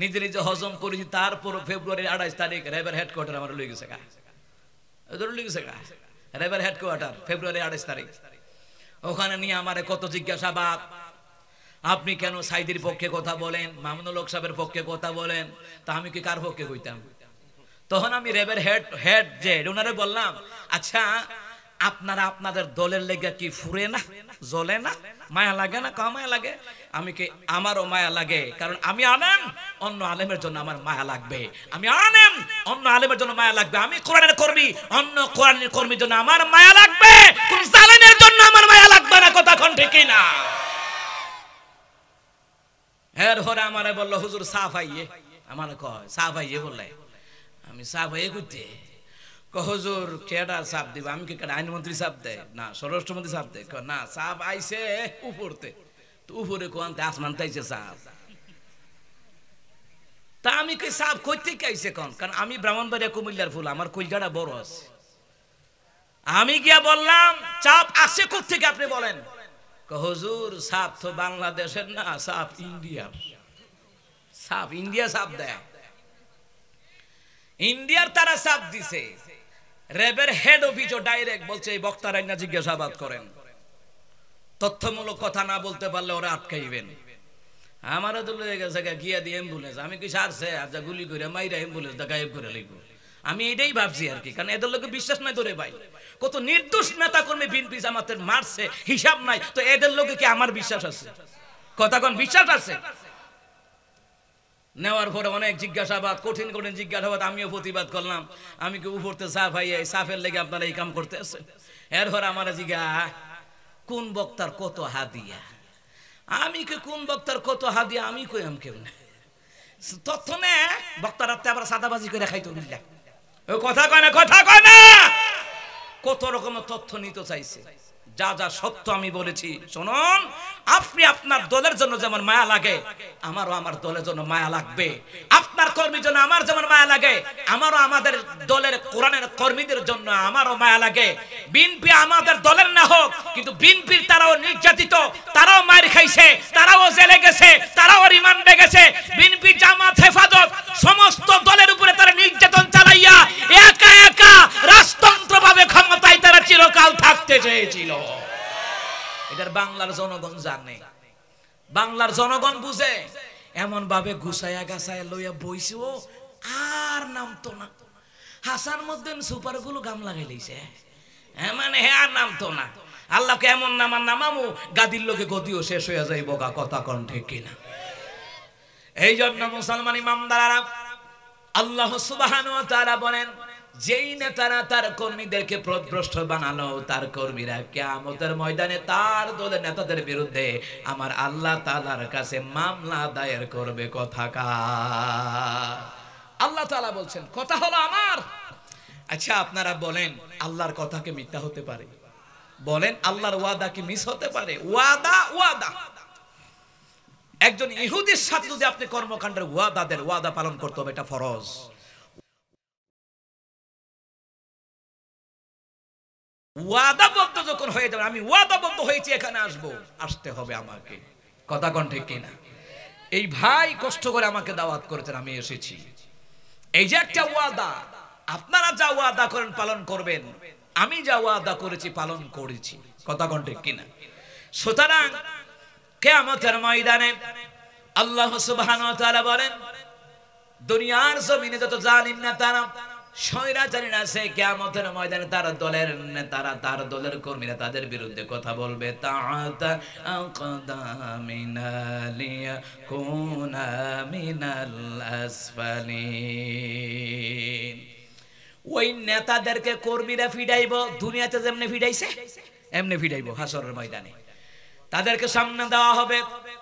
নিজে নিজে হজম করেছি। তারপর ফেব্রুয়ারির 28 তারিখ রেবার হেডকোয়ার্টার আমার লই গেছে গা, রেবার হেডকোয়ার্টার ফেব্রুয়ারি 28 তারিখ। ওখানে নিয়ে আমারে কত জিজ্ঞাসাবাদ, আপনি কেন সাইদির পক্ষে কথা বলেন, মামুনুল হক সাহেবের পক্ষে কথা বলেন? তা আমি কি কার পক্ষে কইতাম? তখন আমি রেবার হেড যে ওনারে বললাম, আচ্ছা আপনারা আপনাদের দলের লেগে কি ফুরে না, জ্বলে না, মায়া লাগে না? মায়া লাগে। আমি কি, আমারও মায়া লাগে, কারণ আমি আলেম, অন্য আলেমের জন্য আমার মায়া লাগবে। আমি আলেম, অন্য আলেমের জন্য মায়া লাগবে। আমি কোরআনের কর্মী, অন্য কোরআনের কর্মীর জন্য আমার মায়া লাগবে, কোন জালেমের জন্য আমার মায়া লাগবে না। কথা কোন ঠিক না? এর হরে আমারে বললো হুজুর সাফ আইয়ে, আমার কয় সাফ আইয়ে বললে, আমি সাফ আইয়ে করতে হুজুর কেডা সাপ দিবা, আমি কি কেডা আইনমন্ত্রী সাপ দেয় না স্বরাষ্ট্রমন্ত্রী সাপ দেয়, না সাপ আইছে উপরতে, তো উপরে কোয়ান্তে আসমান তাইছে সাপ, তা আমি কি সাপ কইতে কি আইছে কোন, কারণ আমি ব্রাহ্মণবাড়িয়া কুমিল্লার ফুল, আমার কইলজাটা বড় আছে। আমি গিয়া বললাম চাপ আসে কোত্থেকে আপনি বলেন, হুজুর সাপ তো বাংলাদেশের না, সাপ ইন্ডিয়ার, সাপ ইন্ডিয়া সাপ দেয়, ইন্ডিয়ার তারা সাপ দিছে, র্যাবের হেড অফিসও ডাইরেক্ট বলছে এই বক্তারা না জিজ্ঞাসাবাদ করেন, তথ্যমূলক কথা না বলতে পারলে ওরা আটকাইবেন। আমারও তো লেগে গেছে গিয়া দিয়ে অ্যাম্বুলেন্স, আমি কি সারছে আর যা গুলি করে মাইরা অ্যাম্বুলেন্স দা গায়েব করে লিখবো, আমি এটাই ভাবছি আর কি, কারণ এদের লোকে বিশ্বাস নাই ধরে ভাই, কত নির্দোষ নেতা কর্মী বিএনপি জামাতের মারছে হিসাব নাই, তো এদের লোকে কি আমার বিশ্বাস আছে, কথা কোন বিশ্বাস আছে? নেওয়ার পরে অনেক জিজ্ঞাসাবাদ, কঠিন কঠিন জিজ্ঞাসাবাদ, আমিও প্রতিবাদ করলাম, আমি কি উপরতে সাফ ভাই এই সাফের লেগে আপনারা এই কাম করতে আছে, এরপর আমার জিজ্ঞা কোন বক্তার কত হাদিয়া, আমি কি কোন বক্তার কত হাদিয়া আমি কই আম কেউ না, তথ্য নে বক্তারা আবার সাদাবাজি করে খাইতো বিল্লাহ, ওই কথা কয় না, কথা কয় না, কত রকমের তথ্য নিতে চাইছে, যা যা সত্য আমি বলেছি শুনুন, আপনি আপনার দলের জন্য যেমন মায়া লাগে আমারও আমার দলের জন্য মায়া লাগবে, আপনার কর্মীর জন্য আমার যেমন মায়া লাগে আমারও আমাদের দলের কোরআনের কর্মীদের জন্য আমারও মায়া লাগে। বিএনপি আমাদের দলের না হোক, কিন্তু বিএনপির তারাও নির্যাতিত, তারাও মার খাইছে, তারাও জেলে গেছে, তারাও রিমান্ডে গেছে, বিএনপি জামাত হেফাজত সমস্ত দলের উপরে তারা নির্যাতন চালাইয়া একা একা রাজতন্ত্রভাবে ক্ষমতায় তারা চিরকাল থাকতে চেয়েছিল। এটার বাংলার জনগণ জানে, বাংলার জনগণ বুঝে, এমন ভাবে গুছায়া গাছায়া লইয়া বইছে, ও আর নামতো না, হাসান মধ্যে সুপার গুলো গাম লাগাই লইছে, মানে হে আর নামতো না, আল্লাহকে এমন নামান নামামু গাদির লোকে গদিও শেষ হয়ে যায়, বোকা কথা কোন ঠিক কিনা? এই জন্য মুসলমান ইমামদাররা আল্লাহ সুবহানাহু ওয়া তাআলা বলেন, যেই নেতারা তার কর্মীদেরকে পথভ্রষ্ট বানালো, তার কর্মীরা কিয়ামতের ময়দানে তার দলের নেতাদের বিরুদ্ধে আমার আল্লাহ তাআলার কাছে মামলা দায়ের করবে। কথা কার? আল্লাহ তাআলা বলছেন কথা হলো আমার। আচ্ছা আপনারা বলেন আল্লাহর কথা কি মিথ্যা হতে পারে? বলেন আল্লাহর ওয়াদা কি মিস হতে পারে? ওয়াদা ওয়াদা। একজন ইহুদির সাথে যদি আপনি কর্মকাণ্ডের ওয়াদা পালন করতে হবে, এটা ফরজ। ওয়াদাবদ্ধ যখন হয়ে যাবে, আমি ওয়াদাবদ্ধ হয়েছি এখানে আসবো, আসতে হবে আমাকে। কথা কোন ঠিক কিনা? এই ভাই কষ্ট করে আমাকে দাওয়াত করেছেন, আমি এসেছি। এই যে একটা ওয়াদা, আপনারা যা ওয়াদা করেন পালন করবেন, আমি যা ওয়াদা করেছি পালন করেছি। কথা কোন ঠিক কিনা? সুতরাং কিয়ামতের ময়দানে আল্লাহ সুবহানাহু ওয়া তাআলা বলেন, দুনিয়ার জমিনে যত জালিম নেতারা স্বৈরাচারী আছে, কিয়ামতের ময়দানে তার দলের নেতারা, তার দলের কর্মীরা তাদের বিরুদ্ধে কথা বলবে। তাআতা আকদামিনা লিয়াকুনা মিনাল আসফালিন। ওই নেতাদেরকে কর্মীরা ফিডাইব, দুনিয়াতে যেমনি ফিডাইছে এমনি ফিডাইব হাসরের ময়দানে। তাদেরকে সামনে দেওয়া হবে,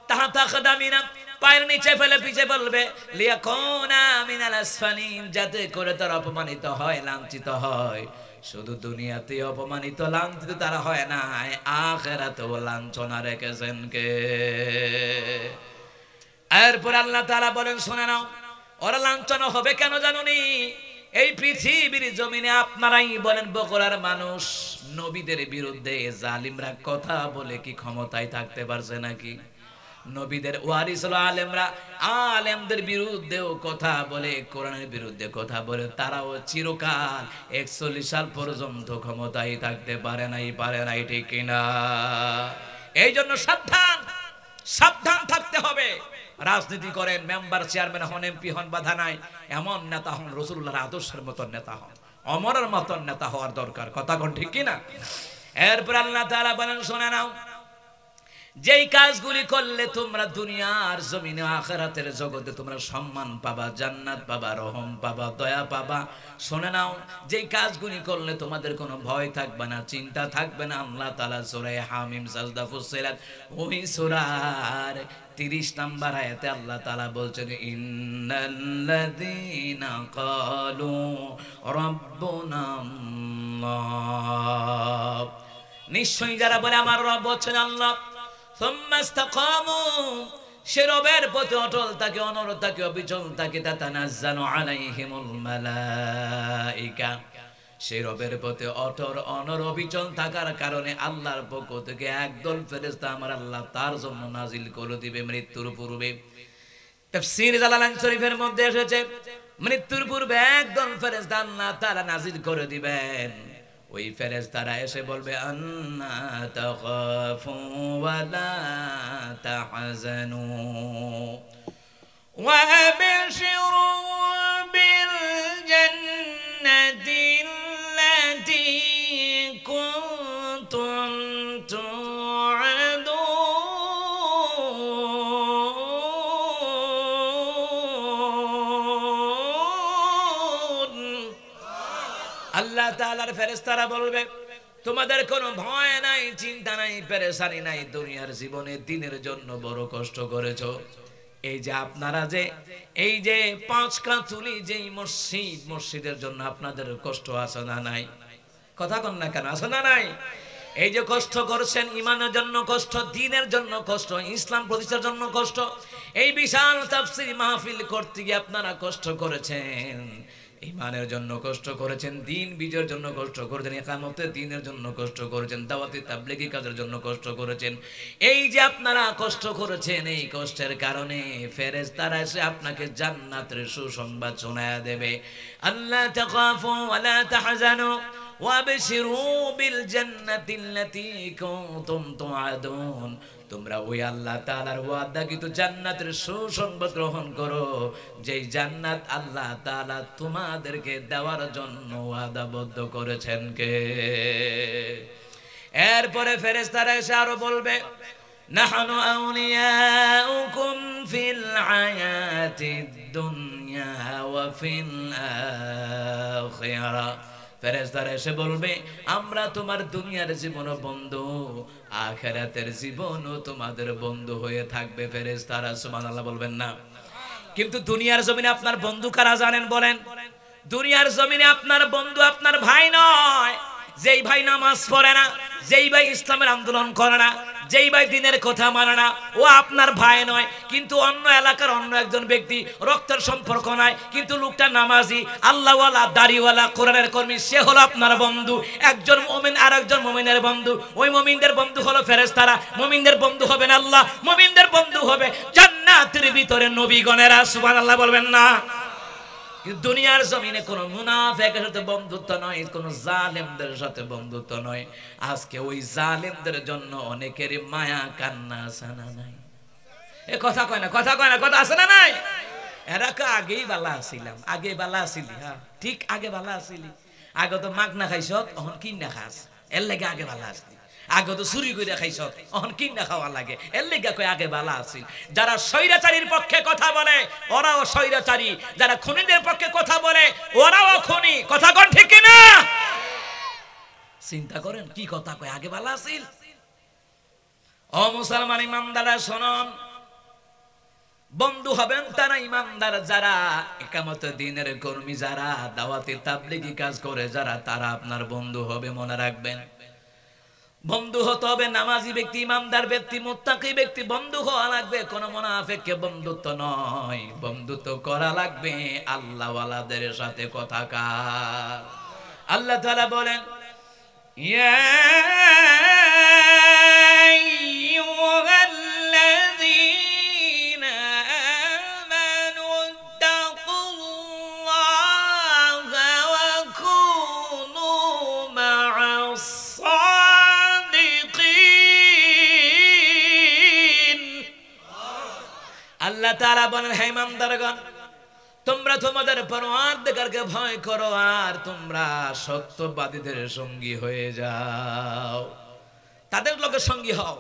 তাআতা আকদামিনা পায়ের নিচে ফেলে পিছে বলবে, লিয়াকুনা মিনাল আসফালিন, যাতে করে তারা অপমানিত হয়, লাঞ্ছিত হয়। শুধু দুনিয়াতে অপমানিত লাঞ্ছিত তারা হয় না, আখিরাতেও লাঞ্ছনা রেখেছেন কে? এরপর আল্লাহ তাআলা বলেন, শুনে নাও, ওরা লাঞ্ছনা হবে কেন জানোনি? এই পৃথিবীর জমিনে আপনারাই বলেন, বগুড়ার মানুষ নবীদের বিরুদ্ধে জালিমরা কথা বলে কি ক্ষমতায় থাকতে পারছে নাকি? নবীদের ওয়ারিস হলো আলেমরা, আলেমদের বিরুদ্ধেও কথা বলে, কোরআনের বিরুদ্ধে কথা বলে, তারাও চিরকাল 41 সাল পর্যন্ত ক্ষমতায় থাকতে পারে নাই, ঠিক কিনা? এই জন্য সাবধান, সাবধান থাকতে হবে। রাজনীতি করেন, মেম্বার চেয়ারম্যান হন, এমপি হন, বাধা নাই, এমন নেতা হন রাসূলুল্লাহর আদর্শের মতন নেতা হন, ওমরের মতন নেতা হওয়ার দরকার। কথা কোন ঠিক কিনা? এরপর আল্লাহ তাআলা বলেন, শুনে নাও, যেই কাজগুলি করলে তোমরা দুনিয়ার জমিনে আখিরাতের জগতে তোমরা সম্মান পাবা, জান্নাত পাবা, রহম পাবা, দয়া পাবা। শুনে নাও, যেই কাজগুলি করলে তোমাদের কোনো ভয় থাকবে না, চিন্তা থাকবে না। আল্লাহ তাআলা সূরা হামিম সাজদা ফুসসিলাত ওই সূরার 30 নম্বর আয়াতে আল্লাহ তাআলা বলছেন, ইন্নাল্লাযীনা ক্বালু রাব্বুনা আল্লাহ, নিশ্চয়ই যারা বলে আমার রব হচ্ছেন আল্লাহ, সুম্মা ইসতাকামু, সে রবের প্রতি অটল থাকে, অনড় থাকে, অবিচল থাকে, তাতানাজ্জালু আলাইহিমুল মালাইকা, সে রবের প্রতি অটল অনড় অবিচল থাকার কারণে আল্লাহর পক্ষ থেকে একদল ফেরেশতা আমার আল্লাহ তার জন্য নাজিল করে দিবে মৃত্যুর পূর্বে। তাফসীর জালালাইন শরীফের মধ্যে এসেছে, মৃত্যুর পূর্বে একদল ফেরেশতা আল্লাহ তাআলা নাজিল করে দিবেন। ওই ফেরেশতারা এসে বলবে, আন্না তাখাফু ওয়া লা তাহজানু ওয়া আবশিরু বিল জান্নাতি আল্লাতী কুনতুম আল্লাহ তাআলার ফেরেশতারা বলবে, তোমাদের কোনো ভয় নাই, চিন্তা নাই, পেরেশানি নাই। দুনিয়ার জীবনে দিনের জন্য বড় কষ্ট করেছো। এই যে আপনারা যে এই যে 5 কাতুলি যেই মসজিদের জন্য আপনাদের কষ্ট আছে না নাই? কথা কন না কেন, আছে না নাই? এই যে কষ্ট করছেন, ইমানের জন্য কষ্ট, দ্বীনের জন্য কষ্ট, ইসলাম প্রতিষ্ঠার জন্য কষ্ট, এই বিশাল তাফসীর মাহফিল করতে গিয়ে আপনারা কষ্ট করেছেন। ইমানের জন্য কষ্ট করেছেন, দ্বীন বিজয়ের জন্য কষ্ট করেছেন, ইকামতের দ্বীনের জন্য কষ্ট করেছেন, দাওয়াতি তাবলীগী কাজের জন্য কষ্ট করেছেন। এই যে আপনারা কষ্ট করেছেন, এই কষ্টের কারণে ফেরেশতারা এসে আপনাকে জান্নাতের সুসংবাদ শোনায়া দেবে। আল্লাহ তাখাফু ওয়া লা তাহজানু ওয়াবশিরু বিল জান্নাতিল্লাতী কুনতুম তুআদুন, তোমরা ওই আল্লাহ তাআলার ওয়াদাকৃত জান্নাতের সুসংবাদ গ্রহণ করো, যেই জান্নাত আল্লাহ তাআলা তোমাদেরকে দেওয়ার জন্য ওয়াদাবদ্ধ করেছেন কে? এরপরে ফেরেশতারা এসে আরো বলবে, নাহনু আউলিয়াউকুম ফিল হায়াতিদ দুনিয়া ওয়া ফিল আখিরা, ফেরেশতারা এসে বলবে, আমরা তোমার দুনিয়ার জীবনও বন্ধু, আখিরাতের জীবনও তোমাদের বন্ধু হয়ে থাকবে। ফেরেশতারা সুবহানাল্লাহ বলবেন না? কিন্তু দুনিয়ার জমিনে আপনার বন্ধু কারা জানেন বলেন? দুনিয়ার জমিনে আপনার বন্ধু আপনার ভাই নয়। যেই ভাই নামাজ পড়ে না, যেই ভাই ইসলামের আন্দোলন করে না, যেই ভাই দ্বীনের কথা মানে না, ও আপনার ভাই নয়। কিন্তু অন্য এলাকার অন্য একজন ব্যক্তি, রক্তের সম্পর্ক নাই, কিন্তু লোকটা নামাজি, আল্লাহওয়ালা, দাড়িওয়ালা, কোরআনের কর্মী, সে হলো আপনার বন্ধু। একজন মুমিন আর একজন মুমিনের বন্ধু। ওই মুমিনদের বন্ধু হলো ফেরেশতারা, মুমিনদের বন্ধু হবেন আল্লাহ, মুমিনদের বন্ধু হবে জান্নাতের ভিতরে নবীগণেরা। সুবহানাল্লাহ বলবেন না? দুনিয়ার জমিনে কোন মুনাফিকের সাথে বন্ধুত্ব নয়, কোন জালেমদের সাথে বন্ধুত্ব নয়। আজকে ওই জালেমদের জন্য অনেকেরই মায়া কান্না আছে না নাই? এ কথা কয় না, কথা কয় না, কথা আছে না নাই? এরা কে আগেই বালা আসিলাম, আগে বালা আসিলি, হ্যাঁ ঠিক আগে বালা আসিলি। আগে তো মাগ না খাইছ, এখন কিন না খাস, এর লেগে আগে বালা আসলি। আগে তো চুরি করে খাইছ, এখন কিন না খাওয়া লাগে, এর লেগে কই আগে বালা আসিল। যারা স্বৈরাচারীর পক্ষে কথা বলে ওরাও স্বৈরাচারী, যারা খুনিদের পক্ষে কথা বলে ওরাও খুনি। কথা কোন ঠিক কিনা? চিন্তা করেন কি কথা কয়, আগে বালা আসিল। ও মুসলমান ইমানদাররা শুনুন, বন্ধু হবেন তারা ইমানদার যারা, ইকামত দ্বীনের কর্মী যারা, দাওয়াতি তাবলীগী কাজ করে যারা, তারা আপনার বন্ধু হবে। মনে রাখবেন, বন্ধু হতে হবে নামাজি ব্যক্তি, ইমানদার ব্যক্তি, মুত্তাকি ব্যক্তি। বন্ধু হওয়া লাগবে কোন মুনাফিককে বন্ধুত্ব নয়, বন্ধুত্ব করা লাগবে আল্লাহওয়ালাদের সাথে। কথাকার আল্লাহ তাআলা বলেন, ইয়া আল্লাহ তাআলা বলেন, হে ইমানদারগণ, তোমরা তোমাদের পরওয়ারদিগারকে ভয় করো আর তোমরা সত্যবাদীদের সঙ্গী হয়ে যাও, তাদের লোকের সঙ্গী হও।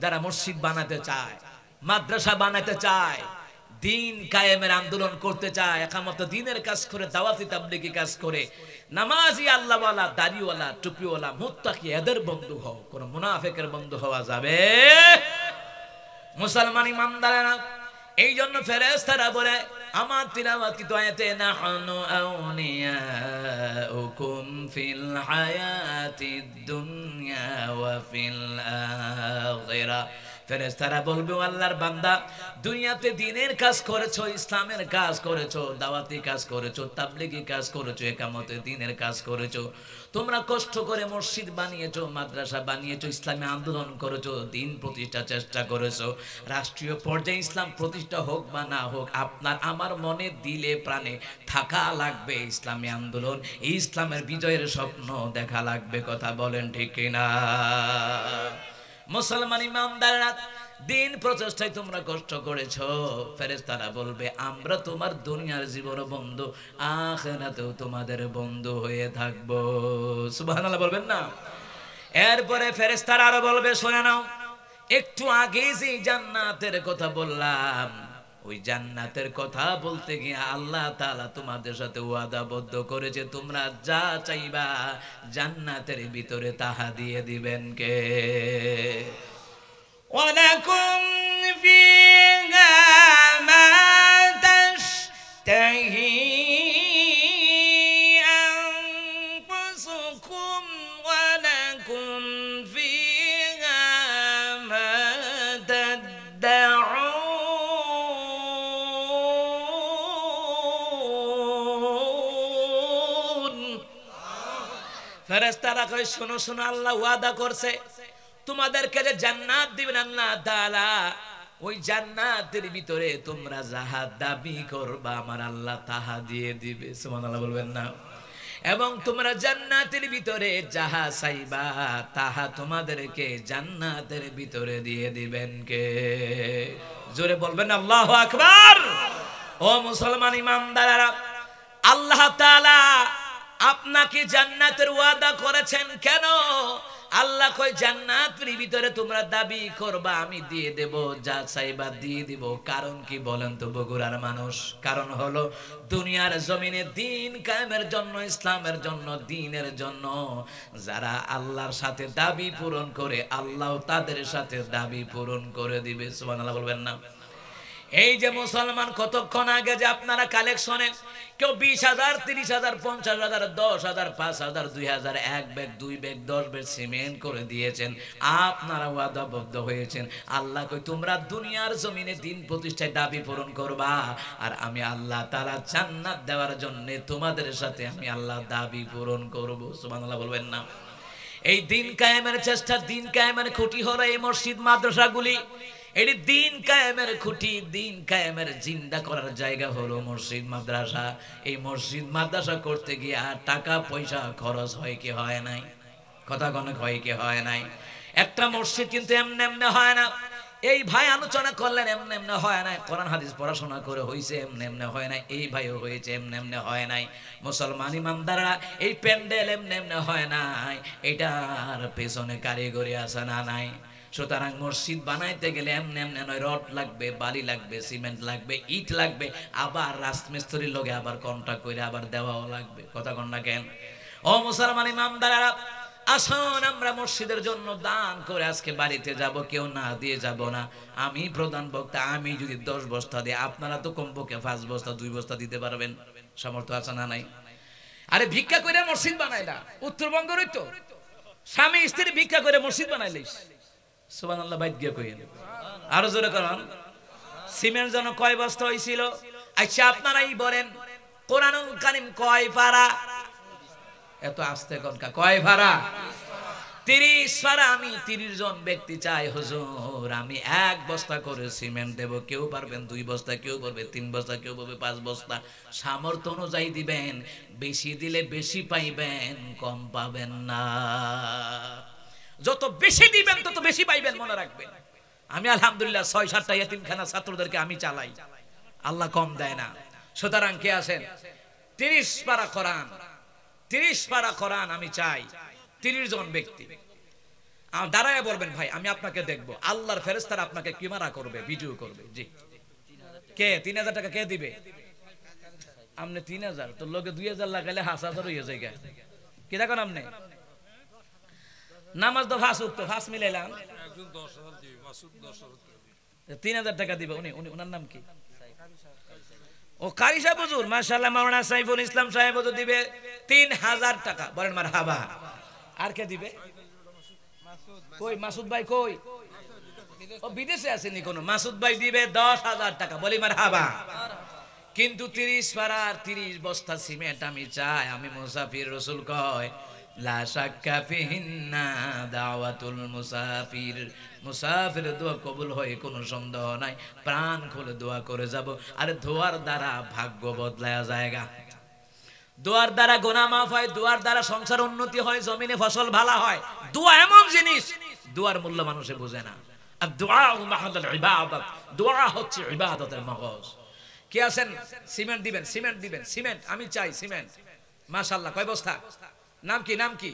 যারা মসজিদ বানাতে চায়, মাদ্রাসা বানাতে চায়, দিন কায়েমের আন্দোলন করতে চায়, একামত দিনের কাজ করে, দাওয়াতি তাবলীগি কাজ করে, নামাজি আল্লাহওয়ালা, দাড়িওয়ালা, টুপিওয়ালা, মুত্তাকি, এদের বন্ধু হও, কোন মুনাফিকের বন্ধু হওয়া যাবে মুসলমান ইমানদারেরা। এই জন্য ফেরেশতারা বলে আমার তিলাওয়াতকৃত আয়াতে নাহনু আউলিয়াউকুম ফিল হায়াতিদ দুনিয়া ওয়া ফিল আখিরাহ। ফেরেশতারা বলবে আল্লাহর বান্দা, দুনিয়াতে দ্বীনের কাজ করেছো, ইসলামের কাজ করেছো, দাওয়াতি কাজ করেছো, তাবলীগি কাজ করেছো, ইকামতে দ্বীনের কাজ করেছো, তোমরা কষ্ট করে মসজিদ বানিয়েছো, মাদ্রাসা বানিয়েছো, ইসলামী আন্দোলন করেছো, দ্বীন প্রতিষ্ঠার চেষ্টা করেছো। রাষ্ট্রীয় পর্যায়ে ইসলাম প্রতিষ্ঠা হোক বা না হোক, আপনার আমার মনে দিলে প্রাণে থাকা লাগবে ইসলামী আন্দোলন, এই ইসলামের বিজয়ের স্বপ্ন দেখা লাগবে। কথা বলেন ঠিক কিনা? মুসলমান ইমানদাররা, দিন প্রচেষ্টায় তোমরা কষ্ট করেছো। ফেরেশতারা বলবে আমরা তোমার দুনিয়ার জীবন বন্ধু, আখিরাতেও তোমাদের বন্ধু হয়ে থাকবো। সুবহানাল্লাহ বলবেন না? এরপরে ফেরেশতারা আরো বলবে, শুনে নাও, একটু আগে যে জান্নাতের কথা বললাম, ওই জান্নাতের কথা বলতে গিয়ে আল্লাহ তাআলা তোমাদের সাথে ওয়াদাবদ্ধ করেছে, তোমরা যা চাইবা জান্নাতের ভিতরে তাহা দিয়ে দিবেন কে? ওয়ালাকুম ফিহা মা তাশতাহি আনফুসুকুম ওয়ালাকুম ফিহা মা তাদউন। ফেরেশতারা কয়, শোনো শোনো, আল্লাহ ওয়াদা করছে তোমাদেরকে যে জান্নাত দিবেন আল্লাহ তাআলা, ওই জান্নাতের ভিতরে তোমরা যাহা দাবি করবা আমার আল্লাহ তাহা দিয়ে দিবে। সুবহানাল্লাহ বলবেন না? এবং তোমরা জান্নাতের ভিতরে যাহা চাইবা তাহা তোমাদেরকে জান্নাতের ভিতরে দিয়ে দিবেন কে? জোরে বলবেন আল্লাহু আকবার। ও মুসলমান ইমানদাররা, আল্লাহ তাআলা আপনাকে জান্নাতের ওয়াদা করেছেন কেন? আল্লাহ কয় জান্নাতের ভিতরে তোমরা দাবি করবা আমি দিয়ে দেব, যা চাইবা দিয়ে দিব। কারণ কি বলেন তো বগুড়ার মানুষ? কারণ হলো দুনিয়ার জমিনে দিন কায়েমের জন্য, ইসলামের জন্য, দ্বীনের জন্য যারা আল্লাহর সাথে দাবি পূরণ করে, আল্লাহ তাদের সাথে দাবি পূরণ করে দিবে। সুবহানাল্লাহ বলবেন না? এই যে মুসলমান, কতক্ষণ আগে যে আপনারা কালেকশনে কেউ 20,000, 30,000, 50,000, 10,000, 5,000, 2,000, 1 ব্যাগ, 2 ব্যাগ, 10 ব্যাগ সিমেন্ট করে দিয়েছেন, আপনারা ওয়াদাবদ্ধ হয়েছেন। আল্লাহ কই তোমরা দুনিয়ার জমিনে দিন প্রতিষ্ঠায় দাবি পূরণ করবা, আর আমি আল্লাহ তাআলা জান্নাত দেওয়ার জন্য তোমাদের সাথে আমি আল্লাহ দাবি পূরণ করব। সুবহানাল্লাহ বলবেন না? এই দিন কায়েমের চেষ্টা, দিন কায়েমের খুঁটি হলো এই মসজিদ মাদ্রাসাগুলি। এটি দিন কায়েমের খুঁটি, দিন কায়েমের জিন্দা করার জায়গা হলো মসজিদ মাদ্রাসা। এই মসজিদ মাদ্রাসা করতে গিয়ে টাকা পয়সা খরচ হয় কি হয় নাই? কথা কনক হয় কি হয় নাই? একটা মসজিদ কিন্তু এমনি এমনি হয় না। এই ভাই আলোচনা করলেন, এমনি এমনি হয় নাই। কোরআন হাদিস পড়াশোনা করে হয়েছে, এমনি এমনি হয় নাই। এই ভাইও হয়েছে, এমনি এমনি হয় নাই। মুসলমান ইমানদাররা, এই প্যান্ডেল এমনি এমনি হয় নাই, এটার পেছনে কারিগরি আছে না নাই? সুতরাং মসজিদ বানাইতে গেলে এমনি এমনি নয়, রড লাগবে, বালি লাগবে, সিমেন্ট লাগবে, ইট লাগবে, আবার রাজমিস্ত্রির লগে আবার কন্ট্রাক্ট করে আবার দেওয়াও লাগবে। কথা কন না কেন? ও মুসলমান ইমানদাররা, আসুন আমরা মসজিদের জন্য দান করে আজকে বাড়িতে যাব, কেউ না দিয়ে যাব না। আমি প্রধান বক্তা, আমি যদি 10 বস্তা দিই, আপনারা তো কমপক্ষে 5 বস্তা 2 বস্তা দিতে পারবেন। সামর্থ্য আছে না নাই? আরে ভিক্ষা করে মসজিদ বানায় না, উত্তরবঙ্গের তো স্বামী স্ত্রী ভিক্ষা করে মসজিদ বানাইলিস। সুবহানাল্লাহ বাইত গিয়ে কইেন, আরো জোরে করুন। সিমেন্ট যেন কয় বস্তা হইছিল? আচ্ছা আপনারাই বলেন, কোরআনুল কারীম কয় পারা? এত আস্তে কনকা, কয় পারা? 30 পারা। আমি 30 জন ব্যক্তি চাই হুজুর, আমি 1 বস্তা করে সিমেন্ট দেব। কেউ পারবেন 2 বস্তা, কেউ পারবে 3 বস্তা, কেউ পারবে 5 বস্তা। সামর্থ্য অনুযায়ী দিবেন, বেশি দিলে বেশি পাইবেন, কম পাবেন না। যত বেশি দিবেন তত বেশি পাইবেন, মনে রাখবেন। আমি আলহামদুলিল্লাহ 6-7টা ইতিমখানা ছাত্রদেরকে আমি চালাই, আল্লাহ কম দেয় না। সুতরাং কে আছেন? 30 পারা কোরআন, 30 পারা কোরআন আমি চাই, 30 জন ব্যক্তি। দাঁড়ায় বলবেন ভাই আমি আপনাকে দেখবো, আল্লাহর ফেরেশতারা আপনাকে ক্যামেরা করবে, ভিডিও করবে। জি কে 3000 টাকা কে দিবে? আমনে 3000 তো লোকে 2000 লাগাইলে 5000 হয়ে যায়। কি দেখেন আপনি নামাজ তো ফাঁস উঠতো, ফাঁস মিলাইলাম 3000 টাকা দিবে। উনি উনার নাম কি? ও কারি সাহেব হুজুর, মাশাআল্লাহ। মাওলানা সাইফুল ইসলাম সাহেব হুজুর দিবে 3000 টাকা। বলেন মারহাবা। আর কে দিবে? কই মাসুদ ভাই কই? ও বিদেশে আসেনি কোন। মাসুদ ভাই দিবে 10000 টাকা। বলি মারহাবা। কিন্তু 30 পারার 30 বস্তা সিমেন্ট আমি চাই। আমি মুসাফির, রাসূল কয় লা শাক্কা ফিহিন্না দাওয়াতুল মুসাফির। মুসাফির দোয়া কবুল হয় কোনো সন্দেহ নাই। প্রাণ খুলে দোয়া করে যাব। আর দোয়ার দ্বারা ভাগ্য বদলায়া জায়গা, দোয়ার দ্বারা গুনাহ মাফ হয়, দোয়ার দ্বারা সংসার উন্নতি হয়, জমিনে ফসল ভালো হয়। দোয়া এমন জিনিস, দোয়ার মূল্য মানুষে বোঝে না। আর দোয়া মাহাদাল ইবাদত, দোয়া হচ্ছে ইবাদতের মগজ। কে আছেন সিমেন্ট দিবেন? সিমেন্ট দিবেন? সিমেন্ট আমি চাই সিমেন্ট। মাশাআল্লাহ। কয় বস্তা? নাম কি? নাম কি?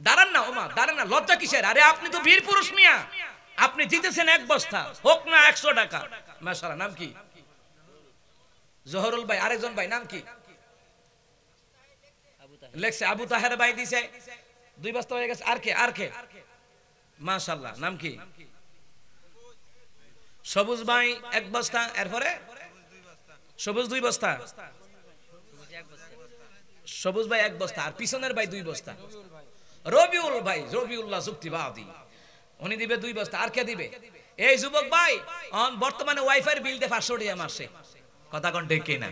দাঁড়ান না ওমা, দাঁড়ান না, লজ্জা কিসের? আরে আপনি তো বীর পুরুষ মিয়া, আপনি দিতেছেন 1 বস্তা, হোক না 100 টাকা। মাশাআল্লাহ। নাম কি? জহরুল ভাই। আরেকজন ভাই নাম কি? লেখছে আবু তাহের ভাই দিছে 2 বস্তা হয়ে গেছে। আর কে? আর কে? মাশাআল্লাহ। নাম কি? সবুজ ভাই 1 বস্তা। এরপরে সবুজ 2 বস্তা। সবুজ ভাই 1 বস্তা। আর পিছনের ভাই 2 বস্তা। রবিউল ভাই, রবিউল্লাহ যুক্তিবাদী, উনি দিবে 2 বস্তা। আর কে দিবে? এই যুবক ভাই বর্তমানে ওয়াইফাই বিল দে 500 টাকা মাসে। কথা কোন ঠিক কিনা?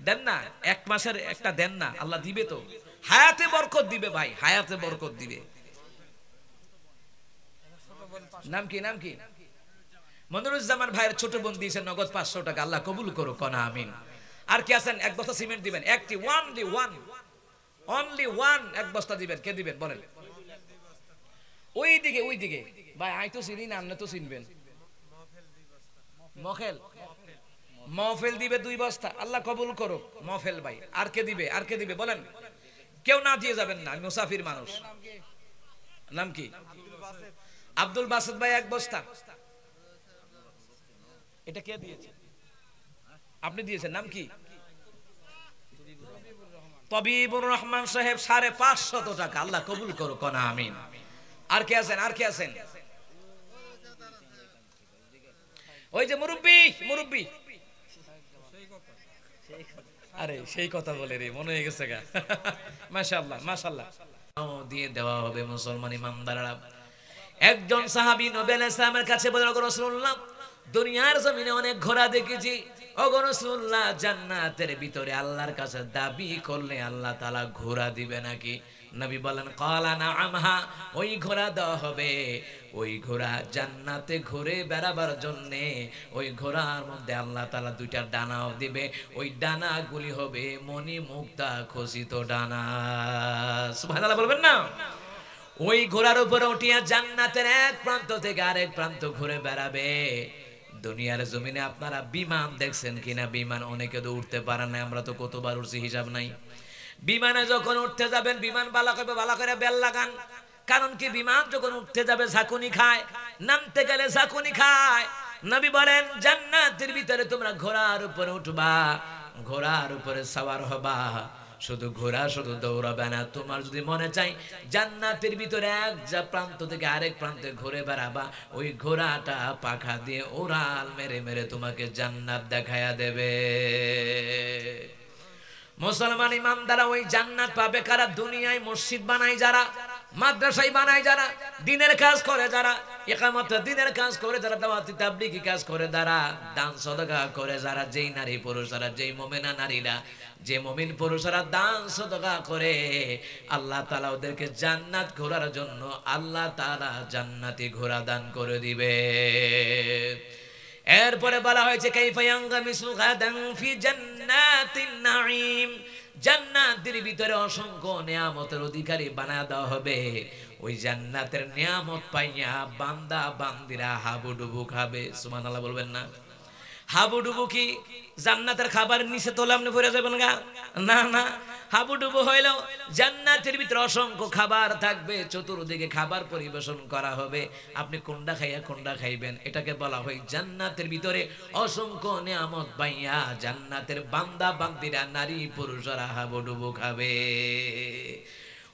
দেন না, 1 মাসের একটা দেন না, আল্লাহ দিবে তো। হায়াতে বরকত দিবে ভাই, হায়াতে বরকত দিবে। নাম কি? নাম কি? মনিরুজ্জামান ভাইয়ের ছোট বোন দিয়েছে নগদ 500 টাকা। আল্লাহ কবুল করুক, কোনা আমিন। আর কি আছেন 1 বস্তা সিমেন্ট দিবেন? একটি অনলি ওয়ান 1 বস্তা দিবেন। কে দিবেন বলেন? ওই দিকে ভাই, আই তো চিনি না, আপনি তো চিনবেন। মফেল, মফেল দিবে 2 বস্তা। আল্লাহ কবুল করুক মফেল ভাই। আর কে দিবে? আর কে দিবে বলেন? কেউ না দিয়ে যাবেন না, আমি মুসাফির মানুষ। নাম কি? আব্দুল বাসেত ভাই 1 বস্তা। এটা কে দিয়েছে? আপনি দিয়েছেন। নাম কি? তবিবুর রহমান সাহেব 550 টাকা। আল্লাহ কবুল করুক, কোনা আমিন। আর কে আছেন? আর কে আছেন? ওই যে মুরব্বি। আরে সেই কথা বলে রে, মনে হয়ে গেছে গা। মাশাআল্লাহ, মাশাআল্লাহ। দিয়ে দেওয়া হবে মুসলমান ইমানদাররা। একজন সাহাবী নবী আলাইহিস সালামের কাছে বলেন, ওগো রাসূলুল্লাহ, দুনিয়ার জমিনে অনেক ঘোড়া দেখেছি, ওগো রাসূলুল্লাহ, জান্নাতের ভিতরে আল্লাহর কাছে দাবি করলে আল্লাহ তাআলা ঘোড়া দিবে নাকি? নবী বলেন, ক্বালা নাআমহা, ওই ঘোড়া দেওয়া হবে। ওই ঘোড়া জান্নাতে ঘুরে বেড়াবার জন্য, ওই ঘোড়ার মধ্যে আল্লাহ তাআলা 2টা ডানাও দিবে। ওই ডানাগুলি হবে মণি মুক্তা খচিত ডানা। সুবহানাল্লাহ বলবেন না? ওই ঘোড়ার উপরে উঠিয়া জান্নাতের এক প্রান্ত থেকে আরেক প্রান্ত ঘুরে বেড়াবে। দুনিয়ার জমিনে আপনারা বিমান দেখছেন কিনা? বিমান অনেকে তো উঠতে পারে না, আমরা তো কতবার উঠছি হিসাব নাই। বিমানে যখন উঠতে যাবেন, বিমান বালা করে বেল লাগান। কারণ কি? বিমান যখন উঠতে যাবে ঝাঁকুনি খায়, নামতে গেলে ঝাঁকুনি খায়। নবী বলেন, জান্নাতের ভিতরে তোমরা ঘোড়ার উপরে উঠবা, ঘোড়ার উপরে সওয়ার হবা। শুধু ঘোড়া শুধু দৌড়াবে না, তোমার যদি মনে চাই জান্নাতের ভিতরে এক প্রান্ত থেকে আরেক প্রান্তে ঘুরে বেড়াবা, ওই ঘোড়াটা পাখা দিয়ে উড়াল মেরে মেরে তোমাকে জান্নাত দেখায়া দেবে। মুসলমান ইমানদাররা ওই জান্নাত পাবে কারা? দুনিয়ায় মসজিদ বানায় যারা, মাদ্রাসায় বানায় যারা, দ্বীনের কাজ করে যারা, ইকামত দ্বীনের কাজ করে যারা, দাওয়াতি তাবলীগি কাজ করে যারা, দান সদকা করে যারা, যেই নারী পুরুষরা, যেই মুমিনা নারীরা, যে মুমিন পুরুষরা দান সদকা করে, আল্লাহ তাআলা ওদেরকে জান্নাত ঘোরার জন্য আল্লাহ তাআলা জান্নাতি ঘোড়া দান করে দিবে। এরপরে বলা হয়েছে, কাইফা ইয়ানগামিসু গাদান ফি জান্নাতিন নাঈম, জান্নাতের ভিতরে অসংখ্য নিয়ামতের অধিকারী বানায় দেওয়া হবে। ওই জান্নাতের নিয়ামত পাইয়া বান্দা বান্দিরা হাবুডুবু খাবে। সুবহানাল্লাহ বলবেন না? হাবুডুবু কি জান্নাতের খাবার নিচে তোলে আপনি পড়ে যাবেন গা? না না, হাবুডুবু হইল। জান্নাতের ভিতরে অসংখ্য খাবার থাকবে, চতুর্দিকে খাবার পরিবেশন করা হবে, আপনি কোনটা খাইয়া কোনটা খাইবেন, এটাকে বলা হয় জান্নাতের ভিতরে অসংখ্য নিয়ামত পাইয়া জান্নাতের বান্দা বান্দিরা নারী পুরুষরা হাবুডুবু খাবে।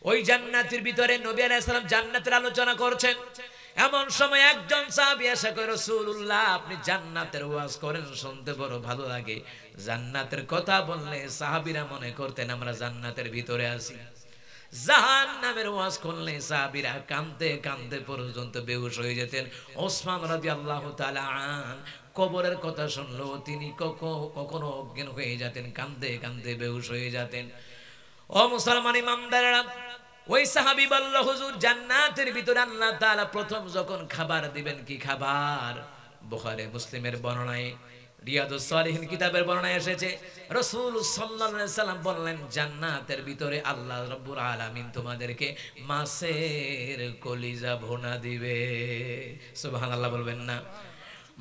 ওই জান্নাতের ভিতরে নবী আলাইহিস সালাম জান্নাতের আলোচনা করছেন, এমন সময় একজন সাহাবী এসে কয়, রাসূলুল্লাহ আপনি জান্নাতের ওয়াজ করেন, শুনতে বড় ভালো লাগে। জান্নাতের কথা বললে সাহাবীরা মনে করতেন আমরা জান্নাতের ভিতরে আছি। জাহান্নামের ওয়াজ করলে সাহাবীরা কাঁদতে কাঁদতে পর্যন্ত বেহুশ হয়ে যেতেন। ওসমান রাদিয়াল্লাহু তাআলা আন কবরের কথা শুনলো তিনি কখনো অজ্ঞান হয়ে যেতেন, কাঁদতে কাঁদতে বেহুশ হয়ে যেতেন। ও মুসলমান ইমামদারেরা, ওই সাহাবী বলল, হুজুর জান্নাতের ভিতরে আল্লাহ তাআলা প্রথম যখন খাবার দিবেন, কি খাবার? বুখারী মুসলিমের বর্ণনায়, রিয়াদুস সালিহিন কিতাবের বর্ণনায় এসেছে, রাসূল সাল্লাল্লাহু আলাইহি সাল্লাম বললেন জান্নাতের ভিতরে আল্লাহ রাব্বুল আলামিন তোমাদেরকে মাছের কলিজা ভুনা দিবে। সুবহানাল্লাহ বলবেন না?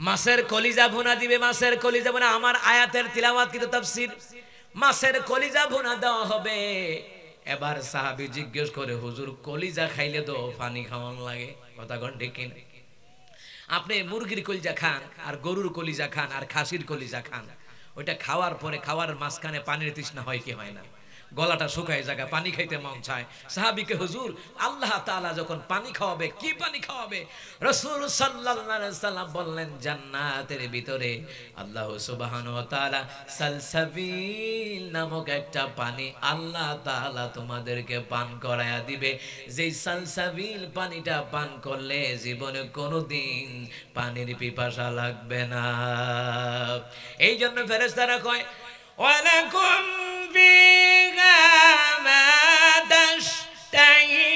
মাছের কলিজা ভুনা দিবে, মাছের কলিজা ভুনা। আমার আয়াতের তিলাওয়াত কিন্তু তাফসীর, মাছের কলিজা ভুনা দেওয়া হবে। এবার সাহাবী জিজ্ঞেস করে, হুজুর কলিজা খাইলে তো পানি খাওয়ান লাগে, কথা কোন ঠিক কিনা? আপনি মুরগির কলিজা খান আর গরুর কলিজা খান আর খাসির কলিজা খান, ওইটা খাওয়ার পরে খাওয়ার মাঝখানে পানির তৃষ্ণা হয় কি হয় না? গলাটা শুকায় জায়গা, পানি খাইতে মন চায়। সাহাবীকে, হুজুর আল্লাহ তাআলা যখন পানি খাওয়াবে, কি পানি খাওয়াবে? রাসূল সাল্লাল্লাহু আলাইহি সাল্লাম বললেন জান্নাতের ভিতরে আল্লাহ সুবহানাহু ওয়া তাআলা সালসাবিল নামক একটা পানি আল্লাহ তাআলা তোমাদেরকে পান করায়া দিবে। যেই সালসাবিল পানিটা পান করলে জীবনে কোনোদিন পানির পিপাসা লাগবে না। এই জন্য ফেরেশতারা কয়, ওয়ালাকুম ফিহা মা তাশতাহি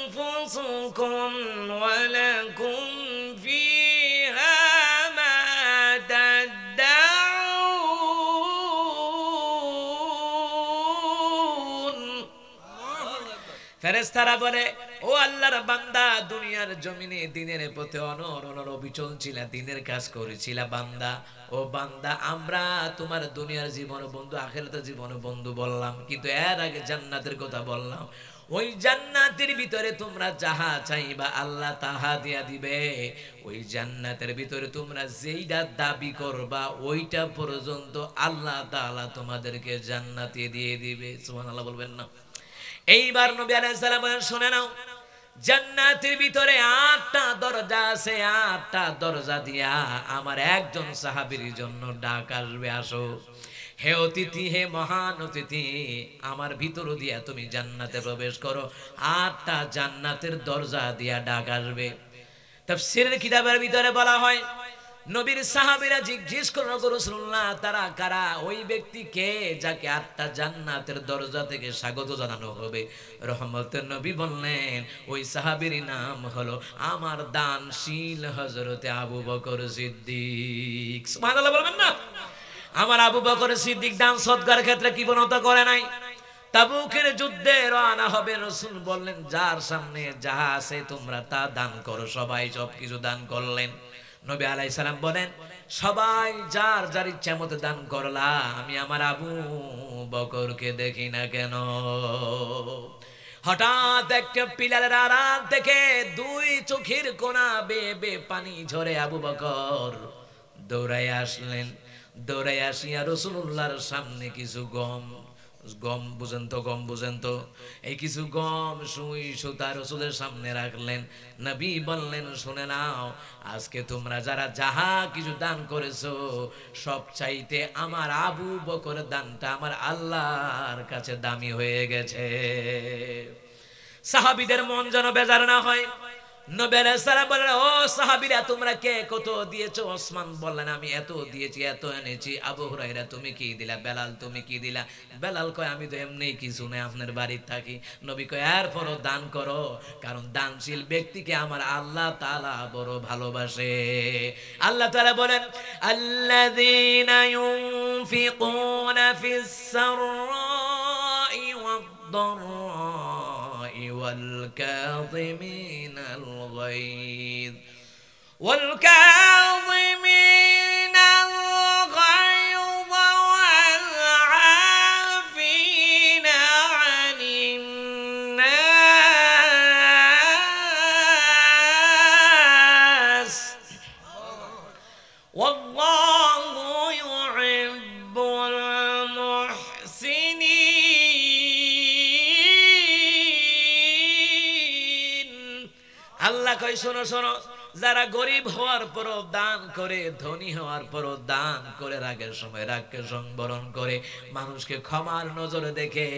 আনফুসুকুম ওয়ালাকুম ফিহা মা তাদউন। ফেরেশতারা বলে, ও আল্লাহর বান্দা, দুনিয়ার জমিনে দিনের পথে অনর অবিচল ছিলা, দিনের কাজ করেছিলা বান্দা। ও বান্দা, আমরা তোমার দুনিয়ার জীবন বন্ধু, আখিরাতের জীবন বন্ধু বললাম, কিন্তু এর আগে জান্নাতের কথা বললাম। ওই জান্নাতের ভিতরে তোমরা যাহা চাইবা আল্লাহ তাহা দিয়া দিবে। ওই জান্নাতের ভিতরে তোমরা যেইটা দাবি করবা ওইটা পর্যন্ত আল্লাহ তাআলা তোমাদেরকে জান্নাতে দিয়ে দিবে। সুবহানাল্লাহ বলবেন না? এইবার নবী আলাইহিস সালাম বলেন, শুনে নাও, জান্নাতের ভিতরে 8টা দরজা আছে, 8টা দরজা দিয়া আমার একজন সাহাবীর জন্য ডাক আসবে, আসো হে অতিথি, হে মহান অতিথি, আমার ভিতর দিয়া তুমি জান্নাতে প্রবেশ করো। 8টা জান্নাতের দরজা দিয়া ডাক আসবে। তাফসীরের কিতাবের ভিতরে বলা হয়, নবীর সাহাবীরা জিজ্ঞেস করল, রাসূলুল্লাহ তারা কারা? ওই ব্যক্তি কে যাকে 8টা জান্নাতের দরজা থেকে স্বাগত জানানো হবে? রহমতের নবী বললেন, ওই সাহাবীর নাম হলো আমার দানশীল হযরতে আবু বকর সিদ্দিক। সুবহানাল্লাহ বলবেন না? আমার আবু বকর সিদ্দিক দান সদকার ক্ষেত্রে কি বনতা করে নাই? তাবুকের যুদ্ধে রওনা হবে, রাসূল বললেন যার সামনে যাহা আছে তোমরা তা দান করো। সবাই সবকিছু দান করলেন। নবী আলাইহিস সালাম বলেন, সবাই যার যার ইচ্ছা মতো দান করলা, আমি আমার আবু বকরকে দেখি না কেন? হঠাৎ একটা পিলারের আড়াল থেকে 2 চোখের কোনা বেয়ে বেয়ে পানি ঝরে আবু বকর দৌড়ায় আসলেন। দৌড়ায় আসিয়া রাসূলুল্লাহর সামনে কিছু গম বুঝেন তো এই কিছু গম সুই সুতা রাসূলের সামনে রাখলেন। নবী বললেন, শুনে নাও, আজকে তোমরা যারা যাহা কিছু দান করেছো সব চাইতে আমার আবু বকর দানটা আমার আল্লাহর কাছে দামি হয়ে গেছে। সাহাবীদের মন যেন বেজার না হয়। নবী আলাইহিস সালাম বললেন, ও সাহাবীরা তোমরা কে কত দিয়েছো? ওসমান বললেন, আমি এত দিয়েছি, এত এনেছি। আবু হুরায়রা তুমি কি দিলা? বেলাল তুমি কি দিলা? বেলাল কয়, আমি তো এমনি কিছু নেই, আপনার বাড়িতে থাকি। নবী কয়, এরপরও দান করো, কারণ দানশীল ব্যক্তিকে আমার আল্লাহ তাআলা বড় ভালোবাসে। আল্লাহ তাআলা বলেন, আল্লাযীনা ইউনফিকুনা ফিস সাররাই ওয়াদ-দাররাই والكاظمين الغيظ والكاظمين الغيظ কয় শোনো শোনো, যারা গরিব হওয়ার পরও দান করে, ধনী হওয়ার পরও দান করে, রাগের সময় রাগকে সংবরণ করে, মানুষকে ক্ষমার নজরে দেখে,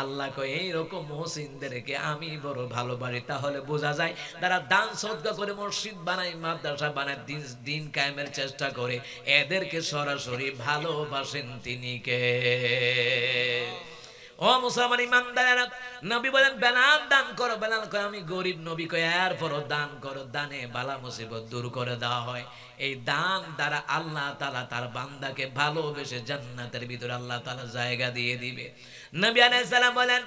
আল্লাহ কয় এইরকম মুহসিনদেরকে আমি বড় ভালোবাসি। তাহলে বোঝা যায় যারা দান সদকা করে, মসজিদ বানায়, মাদ্রাসা বানায়, দিন কায়েমের চেষ্টা করে, এদেরকে সরাসরি ভালোবাসেন তিনি কে? ও মুসলমান ইমানদারেরা, নবী বলেন বেলাল দান করো। বেলাল কয় আমি গরিব। নবী কয় এরপরও দান করো, দানে বালা মুসিবত দূর করে দেওয়া হয়। এই দান দ্বারা আল্লাহ তাআলা তার বান্দাকে ভালোবেসে জান্নাতের ভিতরে আল্লাহ তাআলা জায়গা দিয়ে দিবে। নবী আলাইহিস সালাম বলেন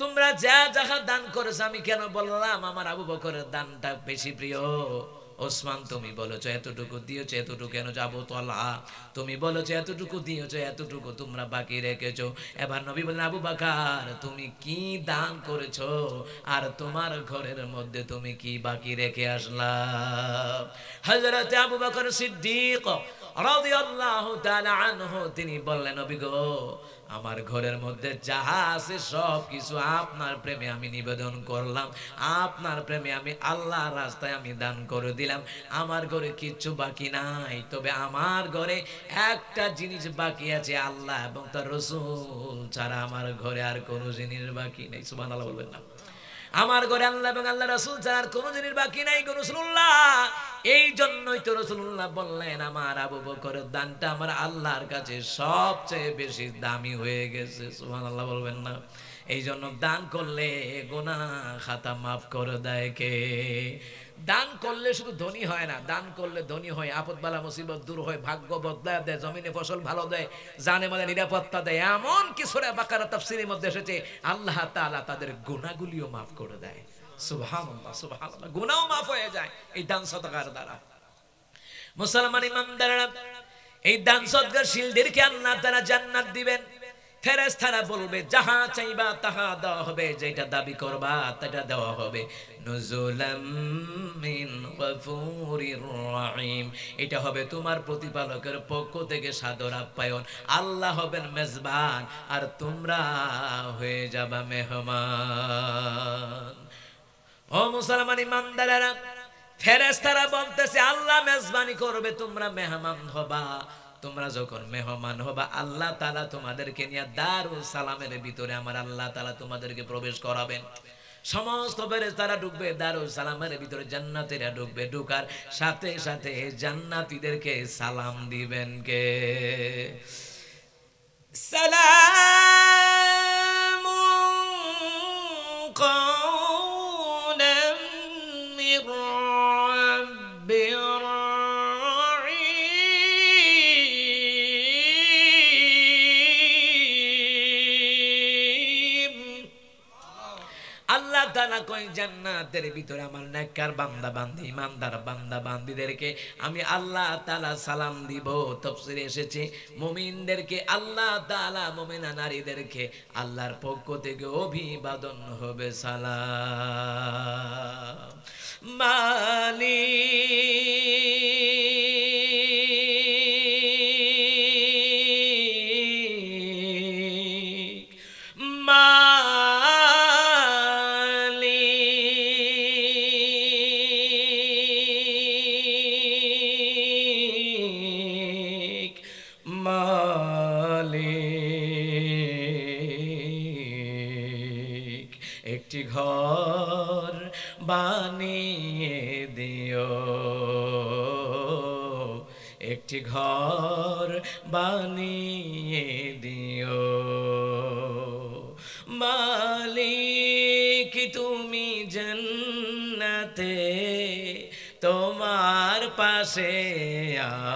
তোমরা যা যাহা দান করেছো, আমি কেন বললাম আমার আবু বকরের দানটা বেশি প্রিয়? ওসমান তুমি বলেছো এতটুকু দিয়েছো, এতটুকু কেন? যাবো তলা তুমি বলেছো এতটুকু দিয়েছো, এতটুকু তোমরা বাকি রেখেছো। এবার নবী বলেন আবু বকর তুমি কি দান করেছো, আর তোমার ঘরের মধ্যে তুমি কি বাকি রেখে আসলা? হযরত আবু বকর সিদ্দিক রাদিয়াল্লাহু তাআলা আনহু তিনি বললেন নবী গো, আমার ঘরের মধ্যে যাহা আছে সব কিছু আপনার প্রেমে আমি নিবেদন করলাম, আপনার প্রেমে আমি আল্লাহর রাস্তায় আমি দান করে দিলাম। আমার ঘরে কিচ্ছু বাকি নাই, তবে আমার ঘরে একটা জিনিস বাকি আছে, আল্লাহ এবং তার রাসূল ছাড়া আমার ঘরে আর কোনো জিনিস বাকি নেই। সুবহানাল্লাহ বলবেন না? আমার ঘরে আল্লাহ এবং আল্লাহ রাসূল ছাড়া আর কোনো জিনিস বাকি নাই গো রাসূলুল্লাহ। এই জন্যই তো রাসূলুল্লাহ বললেন আমার আবু বকরের দানটা আমার আল্লাহর কাছে সবচেয়ে বেশি দামি হয়ে গেছে। সুবহানাল্লাহ বলবেন না? এই জন্য দান করলে গুনাহ খাতা মাফ করে দেয় কে? দান করলে শুধু ধনী হয় না, দান করলে ধনী হয়, আপদ বালা মুসিবত দূর হয়, ভাগ্য বদলায় দেয়, জমিনে ফসল ভালো দেয়, জানে মানে নিরাপত্তা দেয়। এমন কি সূরা বাকারা তাফসীরের মধ্যে এসেছে আল্লাহ তাআলা তাদের গুনাহগুলিও মাফ করে দেয়। সুবহানাল্লাহ সুবহানাল্লাহ, গুনাহও মাফ হয়ে যায় এই দান সদকার দ্বারা। মুসলমান ইমানদাররা, এই দান সদকার শিলদেরকে আল্লাহ তাআলা জান্নাত দিবেন। ফেরেশতারা বলবে যাহা চাইবা তাহা দেওয়া হবে, যেটা দাবি করবা সেটা দেওয়া হবে। নুজুলাম মিন গফুরির রহিম, এটা হবে তোমার প্রতিপালকের পক্ষ থেকে সাদর আপ্যায়ন। আল্লাহ হবেন মেজবান আর তোমরা হয়ে যাবা মেহমান। ও মুসলমান ইমানদারেরা, ফেরেশতারা বলতেছে আল্লাহ মেজবানি করবে, তোমরা মেহমান হবা। তোমরা যখন মেহমান হবা আল্লাহ তাআলা তোমাদেরকে নিয়ে দারুস সালামের ভিতরে আমার আল্লাহ তাআলা তোমাদেরকে প্রবেশ করাবেন। সমস্ত ফেরেশতারা ঢুকবে দারুস সালামের ভিতরে, জান্নাতীরা ঢুকবে। ঢুকার সাথে সাথে জান্নাতীদেরকে সালাম দিবেন কে? সালামুন কওলাম মির রাব্বির আল্লাহ তাআলা কয় জান্নাতের ভিতরে আমার নেককার বান্দা বান্দি, ইমানদার বান্দা বান্দিদেরকে আমি আল্লাহ তাআলা সালাম দিব। তাফসীরে এসেছে মুমিনদেরকে আল্লাহ তাআলা, মুমিনা নারীদেরকে আল্লাহর পক্ষ থেকে অভিবাদন হবে সালাম। একটি ঘর বানিয়ে দিও, একটি ঘর বানিয়ে দিও। মালিক তুমি জান্নাতে, তোমার পাশে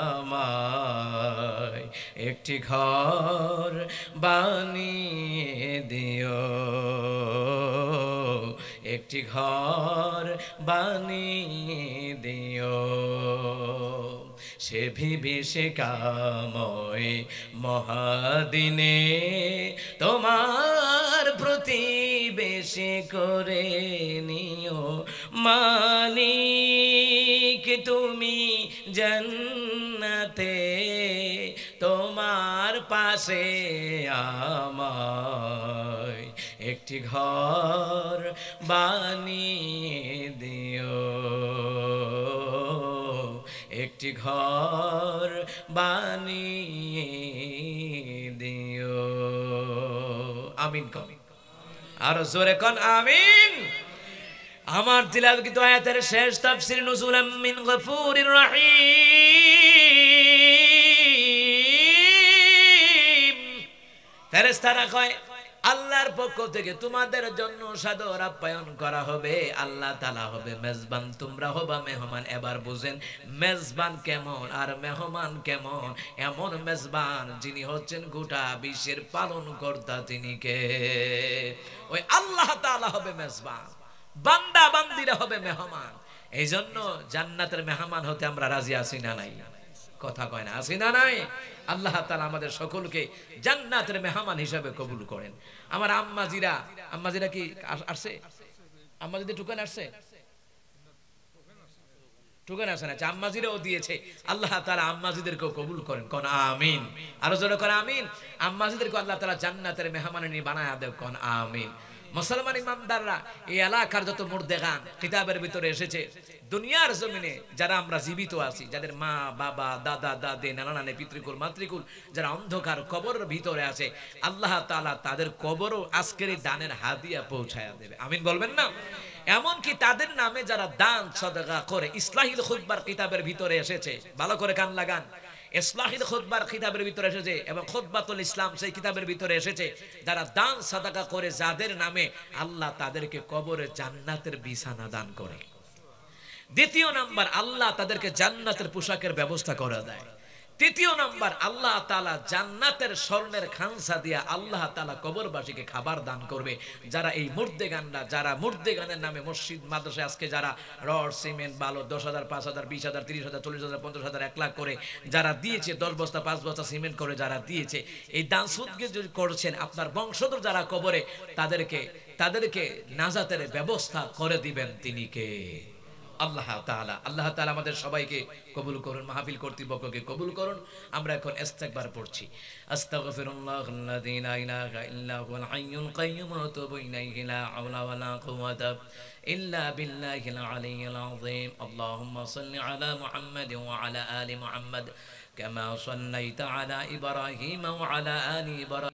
আমায় একটি ঘর বানিয়ে দিও, একটি ঘর বানিয়ে দিও। সে বিভীষিকাময় মহাদিনে তোমার প্রতিবেশী করে নিও। মালিক তুমি জান্নাতে, তোমার পাশে আমায় একটি ঘর বানিয়ে দিও, একটি ঘর বানিয়ে দিও। আমিন কন, আরো জোরে কন আমিন। আমার তিলাওয়াতকৃত আয়াতের শেষ তাফসীর নুজুলাম মিন গফুরির রহিম। ফেরেশতারা কয় আল্লাহর পক্ষ থেকে তোমাদের জন্য সাদর আপ্যায়ন করা হবে, আল্লাহ তাআলা হবে মেজবান, তোমরা হবা মেহমান। এবার বুঝেন মেজবান কেমন আর মেহমান কেমন। এমন মেজবান যিনি হচ্ছেন গোটা বিশ্বের পালন কর্তা, তিনি কে? ওই আল্লাহ তাআলা হবে মেজবান, বান্দা বান্দিরা হবে মেহমান। এই জন্য জান্নাতের মেহমান হতে আমরা রাজি আছি না নাই? কথা কয় না, আছি না নাই? আল্লাহ তাআলা আমাদের সকলকে জান্নাতের মেহমান হিসাবে কবুল করেন। আমার আম্মাজিরা কি আসছে? আম্মাজিদের টুকান আসছে? টুকান আসে না, আম্মাজিরাও দিয়েছে। আল্লাহ তাআলা আম্মাজিদেরকেও কবুল করেন, কোন আমিন। আরো জোরে কোন আমিন। আম্মাজিদেরকে আল্লাহ তাআলা জান্নাতের মেহমান বানায়া দেন, কোন আমিন। মুসলমান ইমানদাররা, এই এলাকার যত মুর্দেগান কিতাবের ভিতরে এসেছে, দুনিয়ার জমিনে যারা আমরা জীবিত আছি, যাদের মা বাবা দাদা দাদি নানা নানি পিতৃকুল মাতৃকুল যারা অন্ধকার কবরের ভিতরে আছে, আল্লাহ তাআলা তাদের কবরও আজকের এই দানের হাদিয়া পৌঁছায়া দেবে, আমিন বলবেন না? এমনকি তাদের নামে যারা দান সাদাকা করে, ইসলাহিল খুতবার কিতাবের ভিতরে এসেছে, ভালো করে কান লাগান। ইসলাহিল খুতবার কিতাবের ভিতরে এসেছে এবং খুতবাতুল ইসলাম সেই কিতাবের ভিতরে এসেছে, যারা দান সাদাকা করে যাদের নামে, আল্লাহ তাদেরকে কবরে জান্নাতের বিছানা দান করে। দ্বিতীয় নাম্বার, আল্লাহ তাদেরকে জান্নাতের পোশাকের ব্যবস্থা করে দেয়। তৃতীয় নাম্বার, আল্লাহ তাআলা জান্নাতের স্বর্ণের খানসা দিয়া আল্লাহ তাআলা কবরবাসীকে খাবার দান করবে। যারা এই মুর্দেগানরা, যারা মুর্দেগানের নামে মসজিদ মাদ্রাসায় আজকে যারা রড সিমেন্ট বালু 10,000 5,000 20,000 30,000 40,000 50,000 1 লাখ করে যারা দিয়েছে, 10 বস্তা 5 বস্তা সিমেন্ট করে যারা দিয়েছে, এই দান সুদকে যদি করছেন, আপনার বংশধর যারা কবরে, তাদেরকে নাজাতের ব্যবস্থা করে দিবেন তিনি কে? আল্লাহ তাআলা। আল্লাহ তাআলা আমাদের সবাইকে কবুল করুন, মাহফিল কর্তৃপক্ষকে কবুল করুন। আমরা এখন ইস্তেগফার পড়ছি। আস্তাগফিরুল্লাহাল্লাযী লা ইলাহা ইল্লা হুয়াল হাইয়ুল কাইয়্যুম ওয়া আতুবু ইলাইহি লা হাওলা ওয়া লা কুওয়াতা ইল্লা বিল্লাহিল আলিয়্যিল আযীম। আল্লাহুম্মা সাল্লি আলা মুহাম্মাদ ওয়া আলা আলি মুহাম্মাদ কামা সাল্লাইতা আলা ইব্রাহিম ওয়া আলা আলি ইব্রাহিম